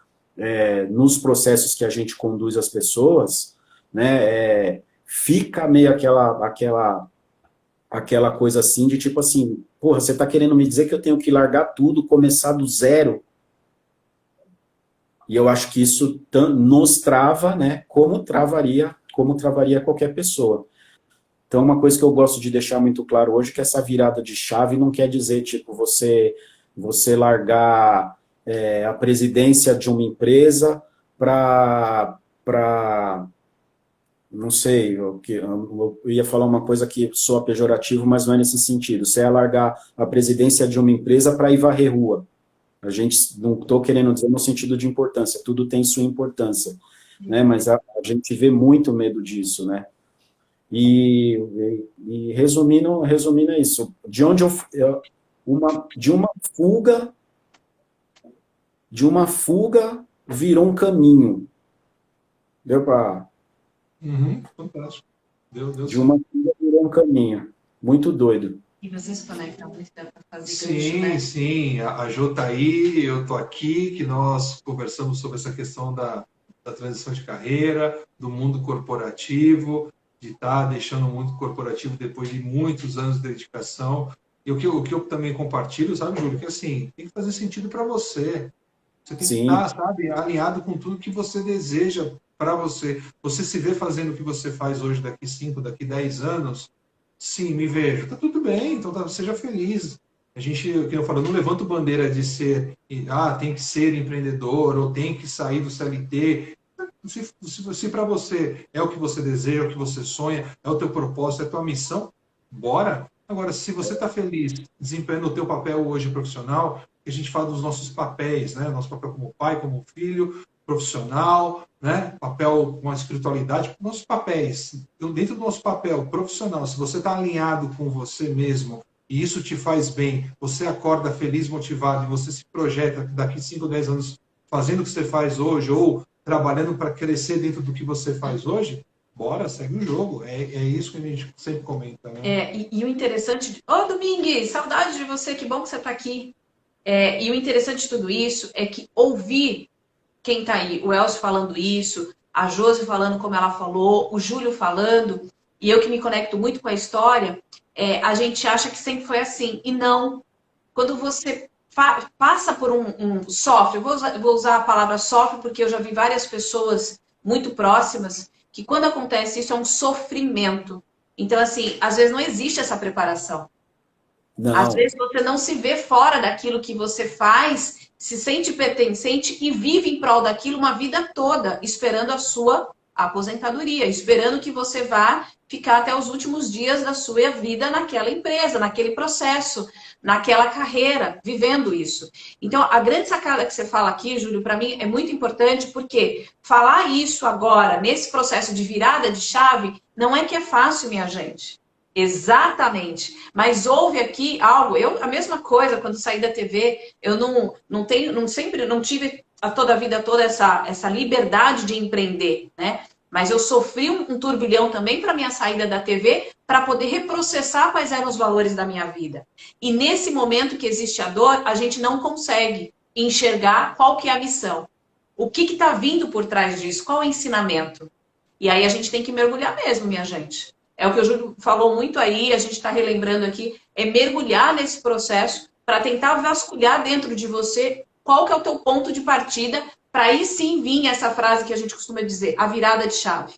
nos processos que a gente conduz as pessoas, né, fica meio aquela coisa assim, de tipo assim, porra, você está querendo me dizer que eu tenho que largar tudo, começar do zero? E eu acho que isso nos trava, né, como travaria qualquer pessoa. Então, uma coisa que eu gosto de deixar muito claro hoje é que essa virada de chave não quer dizer, tipo, você largar a presidência de uma empresa para não sei, eu ia falar uma coisa que soa pejorativo, mas não é nesse sentido. Você ia largar a presidência de uma empresa para ir varrer rua. A gente, não estou querendo dizer no sentido de importância, tudo tem sua importância, né? Mas a gente vê muito medo disso, né? E resumindo é isso. De onde de uma fuga virou um caminho. Deu para... Fantástico. De uma fuga virou um caminho. Muito doido. E vocês conectam muito, dá para fazer Sim, gancho, né? sim. A Jo tá aí, eu tô aqui, que nós conversamos sobre essa questão da transição de carreira, do mundo corporativo, de estar deixando o mundo corporativo depois de muitos anos de dedicação. E o que eu também compartilho, sabe, Júlio, que assim, tem que fazer sentido para você. Você tem que estar, sabe, alinhado com tudo que você deseja para você. Você se vê fazendo o que você faz hoje daqui 5, daqui 10 anos? Sim, me vejo. Tá tudo bem, então seja feliz. A gente, que eu falo, não levanto bandeira de ser, tem que ser empreendedor ou tem que sair do CLT. Se para você é o que você deseja, é o que você sonha, é o teu propósito, é a tua missão, bora. Agora, se você está feliz desempenhando o teu papel hoje profissional, a gente fala dos nossos papéis, né? Nosso papel como pai, como filho, profissional, né? Papel com a espiritualidade, nossos papéis. Então, dentro do nosso papel profissional, se você está alinhado com você mesmo e isso te faz bem, você acorda feliz, motivado e você se projeta daqui 5, 10 anos fazendo o que você faz hoje ou trabalhando para crescer dentro do que você faz hoje, bora, segue o jogo. É isso que a gente sempre comenta, né? E o interessante... Ô, Domingues, saudade de você, que bom que você está aqui. E o interessante de tudo isso é que ouvir quem está aí, o Elcio falando isso, a Josi falando como ela falou, o Júlio falando, e eu que me conecto muito com a história, a gente acha que sempre foi assim. E não. Quando você passa por sofre, eu vou usar a palavra sofre porque eu já vi várias pessoas muito próximas que quando acontece isso é um sofrimento. Então, assim, às vezes não existe essa preparação. Não. Às vezes você não se vê fora daquilo que você faz se sente pertencente e vive em prol daquilo uma vida toda, esperando a sua aposentadoria, esperando que você vá ficar até os últimos dias da sua vida naquela empresa, naquele processo, naquela carreira, vivendo isso. Então, a grande sacada que você fala aqui, Júlio, para mim é muito importante, porque falar isso agora, nesse processo de virada de chave, não é que é fácil, minha gente. Exatamente. Mas houve aqui algo, a mesma coisa, quando saí da TV, eu não tive toda a vida toda essa liberdade de empreender, né? Mas eu sofri um turbilhão também para minha saída da TV, para poder reprocessar quais eram os valores da minha vida. E nesse momento que existe a dor, a gente não consegue enxergar qual que é a missão. O que está vindo por trás disso? Qual é o ensinamento? E aí a gente tem que mergulhar mesmo, minha gente. É o que o Júlio falou muito aí, a gente está relembrando aqui, é mergulhar nesse processo para tentar vasculhar dentro de você qual que é o teu ponto de partida, para aí sim vir essa frase que a gente costuma dizer, a virada de chave.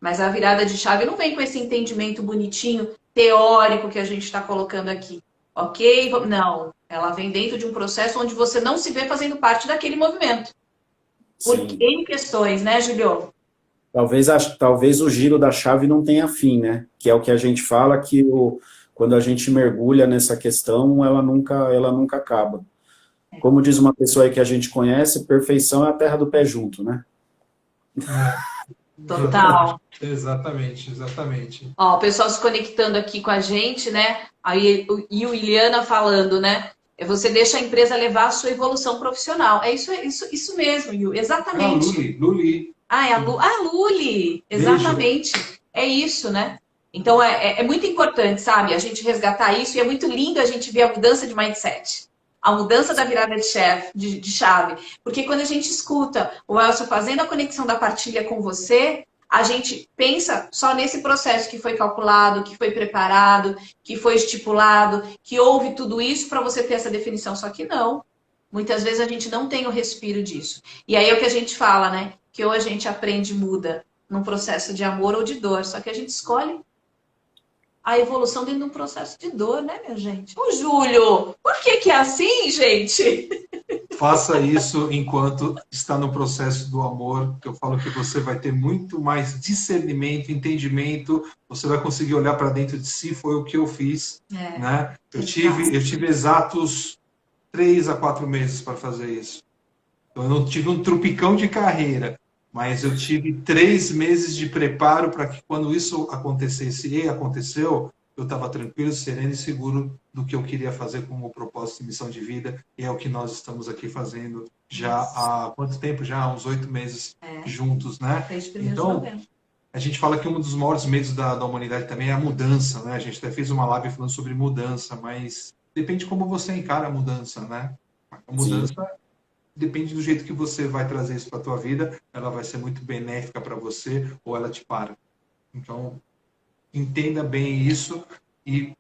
Mas a virada de chave não vem com esse entendimento bonitinho, teórico que a gente está colocando aqui. Ok? Não. Ela vem dentro de um processo onde você não se vê fazendo parte daquele movimento. Por N questões, né, Julio? Talvez o giro da chave não tenha fim, né? Que é o que a gente fala, que quando a gente mergulha nessa questão, ela nunca acaba. Como diz uma pessoa aí que a gente conhece, perfeição é a terra do pé junto, né? Total. Exatamente. Ó, o pessoal se conectando aqui com a gente, né? Aí, e o Iliana falando, né? Você deixa a empresa levar a sua evolução profissional. É isso mesmo, Yu. Exatamente. Luli. É a Luli. Exatamente. Beijo. É isso, né? Então, é muito importante, sabe? A gente resgatar isso, e é muito lindo a gente ver a mudança de mindset. A mudança da virada de chave. Porque quando a gente escuta o Elcio fazendo a conexão da partilha com você, a gente pensa só nesse processo que foi calculado, que foi preparado, que foi estipulado, que houve tudo isso para você ter essa definição. Só que não. Muitas vezes a gente não tem o respiro disso. E aí é o que a gente fala, né? Que ou a gente aprende e muda num processo de amor ou de dor. Só que a gente escolhe a evolução dentro de um processo de dor, né, minha gente? Ô, Júlio, por que é assim, gente? Faça isso enquanto está no processo do amor, que eu falo que você vai ter muito mais discernimento, entendimento, você vai conseguir olhar para dentro de si, foi o que eu fiz, né? Eu tive exatos 3 a 4 meses para fazer isso. Eu não tive um trupicão de carreira, mas eu tive 3 meses de preparo para que quando isso acontecesse e aconteceu, eu estava tranquilo, sereno e seguro do que eu queria fazer como propósito e missão de vida. E é o que nós estamos aqui fazendo já há quanto tempo? Já há uns 8 meses juntos, né? Então, a gente fala que um dos maiores medos da humanidade também é a mudança, né? A gente até fez uma live falando sobre mudança, mas depende como você encara a mudança, né? A mudança... Sim. Depende do jeito que você vai trazer isso para a tua vida, ela vai ser muito benéfica para você ou ela te para. Então, entenda bem isso e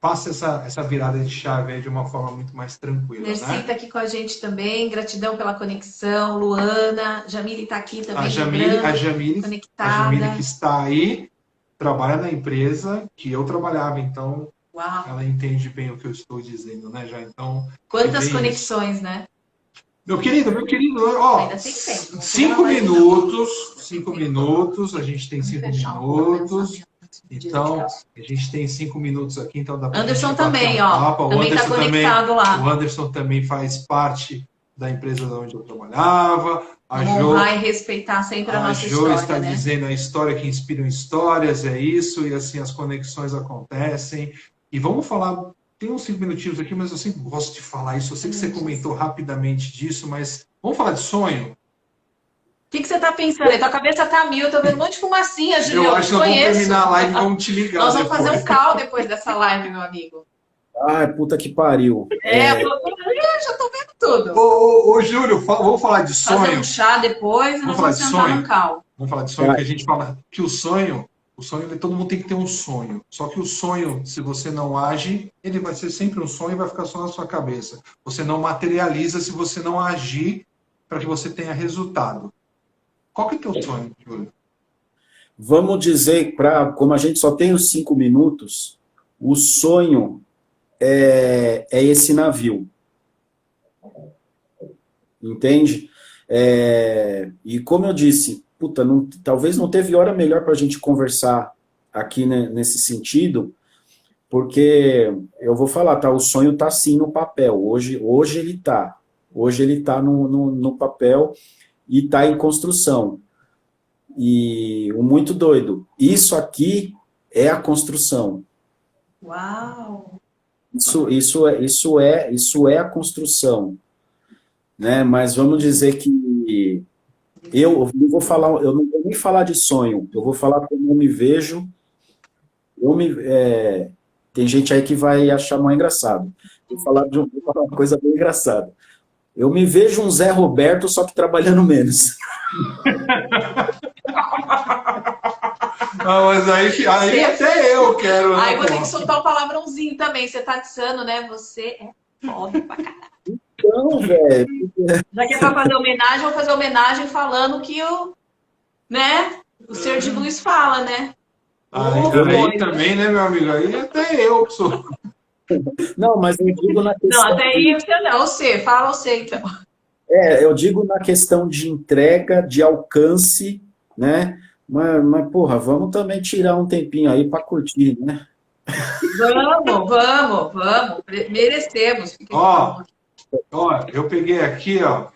faça essa virada de chave aí de uma forma muito mais tranquila. Nercy está aqui com a gente também, gratidão pela conexão, Luana, Jamile está aqui também. A Jamile que está aí, trabalha na empresa que eu trabalhava, então Uau. Ela entende bem o que eu estou dizendo, né? Já então. Quantas conexões, né? Meu querido, ó, ainda tem tempo. 5 minutos, a gente tem 5 minutos. Então, a gente tem 5 minutos aqui, então dá para Anderson também, ó. Também está conectado lá. O Anderson também faz parte da empresa onde eu trabalhava. Honrar e respeitar sempre a nossa história. A Jo está dizendo a história que inspira histórias, é isso, e assim as conexões acontecem. E vamos falar. Tem uns 5 minutinhos aqui, mas eu sempre gosto de falar isso. Eu sei que você comentou rapidamente disso, mas vamos falar de sonho? O que você está pensando aí? Tua cabeça tá mil, eu tô vendo um monte de fumacinha, Julião. Eu acho que nós vamos terminar a live e vamos te ligar. Nós vamos fazer um call depois dessa live, meu amigo. Ai, puta que pariu. Já tô vendo tudo. Ô, Júlio, vamos falar de sonho. Fazer um chá depois e nós vamos sentar num call. Vamos falar de sonho, que a gente fala que o sonho, todo mundo tem que ter um sonho. Só que o sonho, se você não age, ele vai ser sempre um sonho e vai ficar só na sua cabeça. Você não materializa se você não agir para que você tenha resultado. Qual que é o teu sonho, Júlio? Vamos dizer, como a gente só tem os 5 minutos, o sonho é esse navio. entende? E como eu disse, puta, talvez não teve hora melhor para a gente conversar aqui, né, nesse sentido, porque eu vou falar, tá? O sonho tá sim no papel. Hoje ele tá. Hoje ele tá no papel e tá em construção. E o muito doido, isso aqui é a construção. Uau! Isso é a construção, né? Mas vamos dizer que eu não vou nem falar de sonho, eu vou falar como eu me vejo. Tem gente aí que vai achar mais engraçado. Vou falar uma coisa bem engraçada. Eu me vejo um Zé Roberto, só que trabalhando menos. Mas aí até eu quero. Aí vou ter que soltar um palavrãozinho também. Você tá atiçando, né? Você é foda pra caralho. Não, velho. Já que é pra fazer homenagem, vou fazer homenagem falando que o Ser de Luz fala, né? Aí também, né, meu amigo? Aí até eu sou. Não, mas eu digo na questão... Não, até aí você não. Você, fala você, então. Eu digo na questão de entrega, de alcance, né? Mas, porra, vamos também tirar um tempinho aí para curtir, né? Vamos. Merecemos. Ó, eu peguei aqui, ó.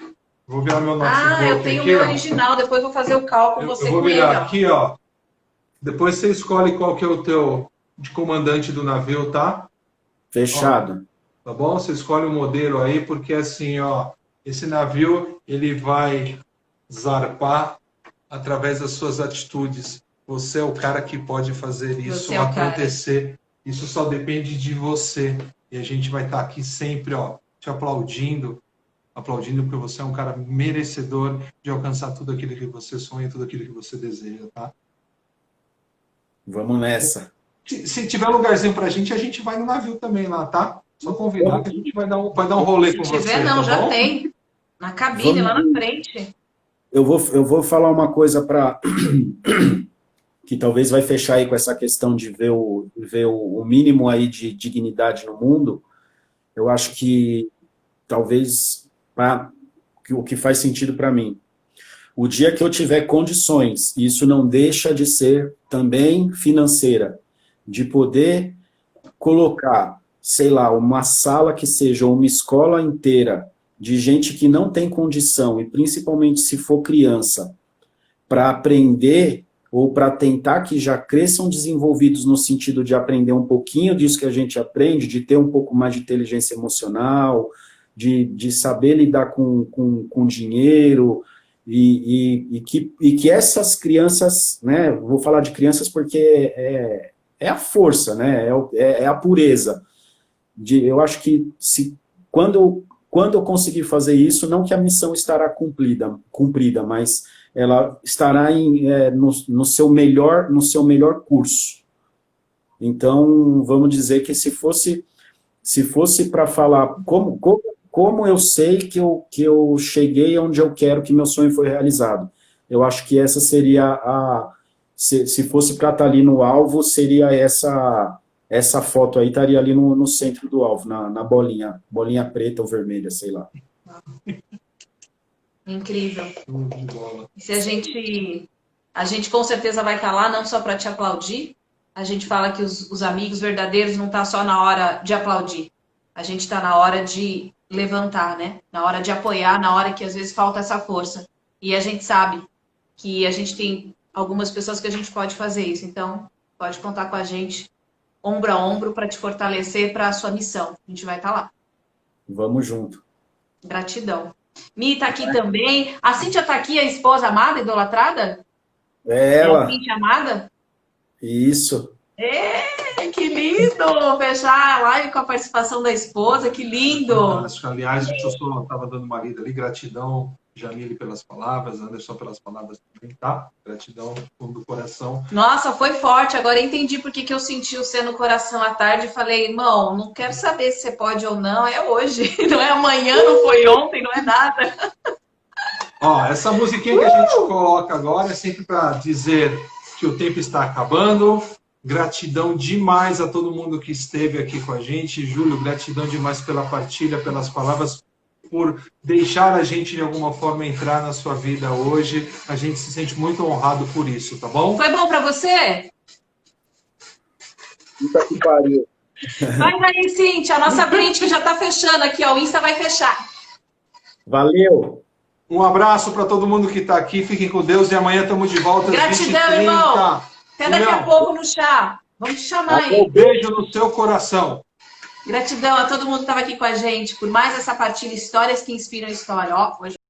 Vou virar meu notebook. Eu tenho o meu original, depois vou fazer o cálculo com você. Eu vou virar aqui, ó. Depois você escolhe qual que é o teu de comandante do navio, tá? Fechado. Ó, tá bom? Você escolhe o modelo aí, porque assim, ó, esse navio, ele vai zarpar através das suas atitudes. Você é o cara que pode fazer isso acontecer. Isso só depende de você. E a gente vai estar aqui sempre, ó, te aplaudindo porque você é um cara merecedor de alcançar tudo aquilo que você sonha, tudo aquilo que você deseja, tá? Vamos nessa. Se tiver lugarzinho pra gente, a gente vai no navio também lá, tá? Só convidar que a gente vai dar um rolê com você. Se tiver, não, tá já bom? tem. Na cabine, lá na frente. Eu vou falar uma coisa para que talvez vai fechar aí com essa questão de ver o mínimo aí de dignidade no mundo. Eu acho que talvez o que faz sentido para mim. O dia que eu tiver condições, e isso não deixa de ser também financeira, de poder colocar, sei lá, uma sala que seja uma escola inteira de gente que não tem condição, e principalmente se for criança, para aprender ou para tentar que já cresçam desenvolvidos no sentido de aprender um pouquinho disso que a gente aprende, de ter um pouco mais de inteligência emocional, de saber lidar com dinheiro, e que essas crianças, né, vou falar de crianças porque é a força, né, é a pureza. Eu acho que quando eu conseguir fazer isso, não que a missão estará cumprida, mas ela estará no seu melhor curso. Então, vamos dizer que se fosse para falar como eu sei que eu cheguei onde eu quero, que meu sonho foi realizado, eu acho que essa seria se fosse para estar ali no alvo, seria essa foto aí, estaria ali no centro do alvo, na bolinha preta ou vermelha, sei lá. Incrível. E se a gente com certeza vai estar lá, não só para te aplaudir, a gente fala que os amigos verdadeiros não estão só na hora de aplaudir, a gente está na hora de levantar, né? Na hora de apoiar, na hora que às vezes falta essa força. E a gente sabe que a gente tem algumas pessoas que a gente pode fazer isso, então pode contar com a gente, ombro a ombro, para te fortalecer para a sua missão. A gente vai estar lá. Vamos junto. Gratidão. Mi tá aqui também. A Cíntia tá aqui, a esposa amada, idolatrada? É ela. A Cíntia amada? Isso. Que lindo! Fechar a live com a participação da esposa, que lindo! Aliás, eu só estava dando uma lida ali. Gratidão, Jamile, pelas palavras, Anderson, pelas palavras também, tá? Gratidão do fundo do coração. Nossa, foi forte. Agora eu entendi por que eu senti você no coração à tarde e falei, irmão, não quero saber se você pode ou não, é hoje. Não é amanhã, não foi ontem, não é nada. Ó, essa musiquinha que a gente coloca agora é sempre para dizer que o tempo está acabando. Gratidão demais a todo mundo que esteve aqui com a gente. Júlio, gratidão demais pela partilha, pelas palavras. por deixar a gente de alguma forma entrar na sua vida hoje. A gente se sente muito honrado por isso, tá bom? Foi bom pra você? Puta que pariu. Vai daí, Cíntia. A nossa print já tá fechando aqui, ó. O Insta vai fechar. Valeu. Um abraço para todo mundo que está aqui. Fiquem com Deus e amanhã estamos de volta às Gratidão, 20h30. irmão. Até daqui a Julião, pouco no chá. Vamos te chamar aí. um beijo no seu coração. Gratidão a todo mundo que estava aqui com a gente por mais essa partilha Histórias que Inspiram História. Ó, hoje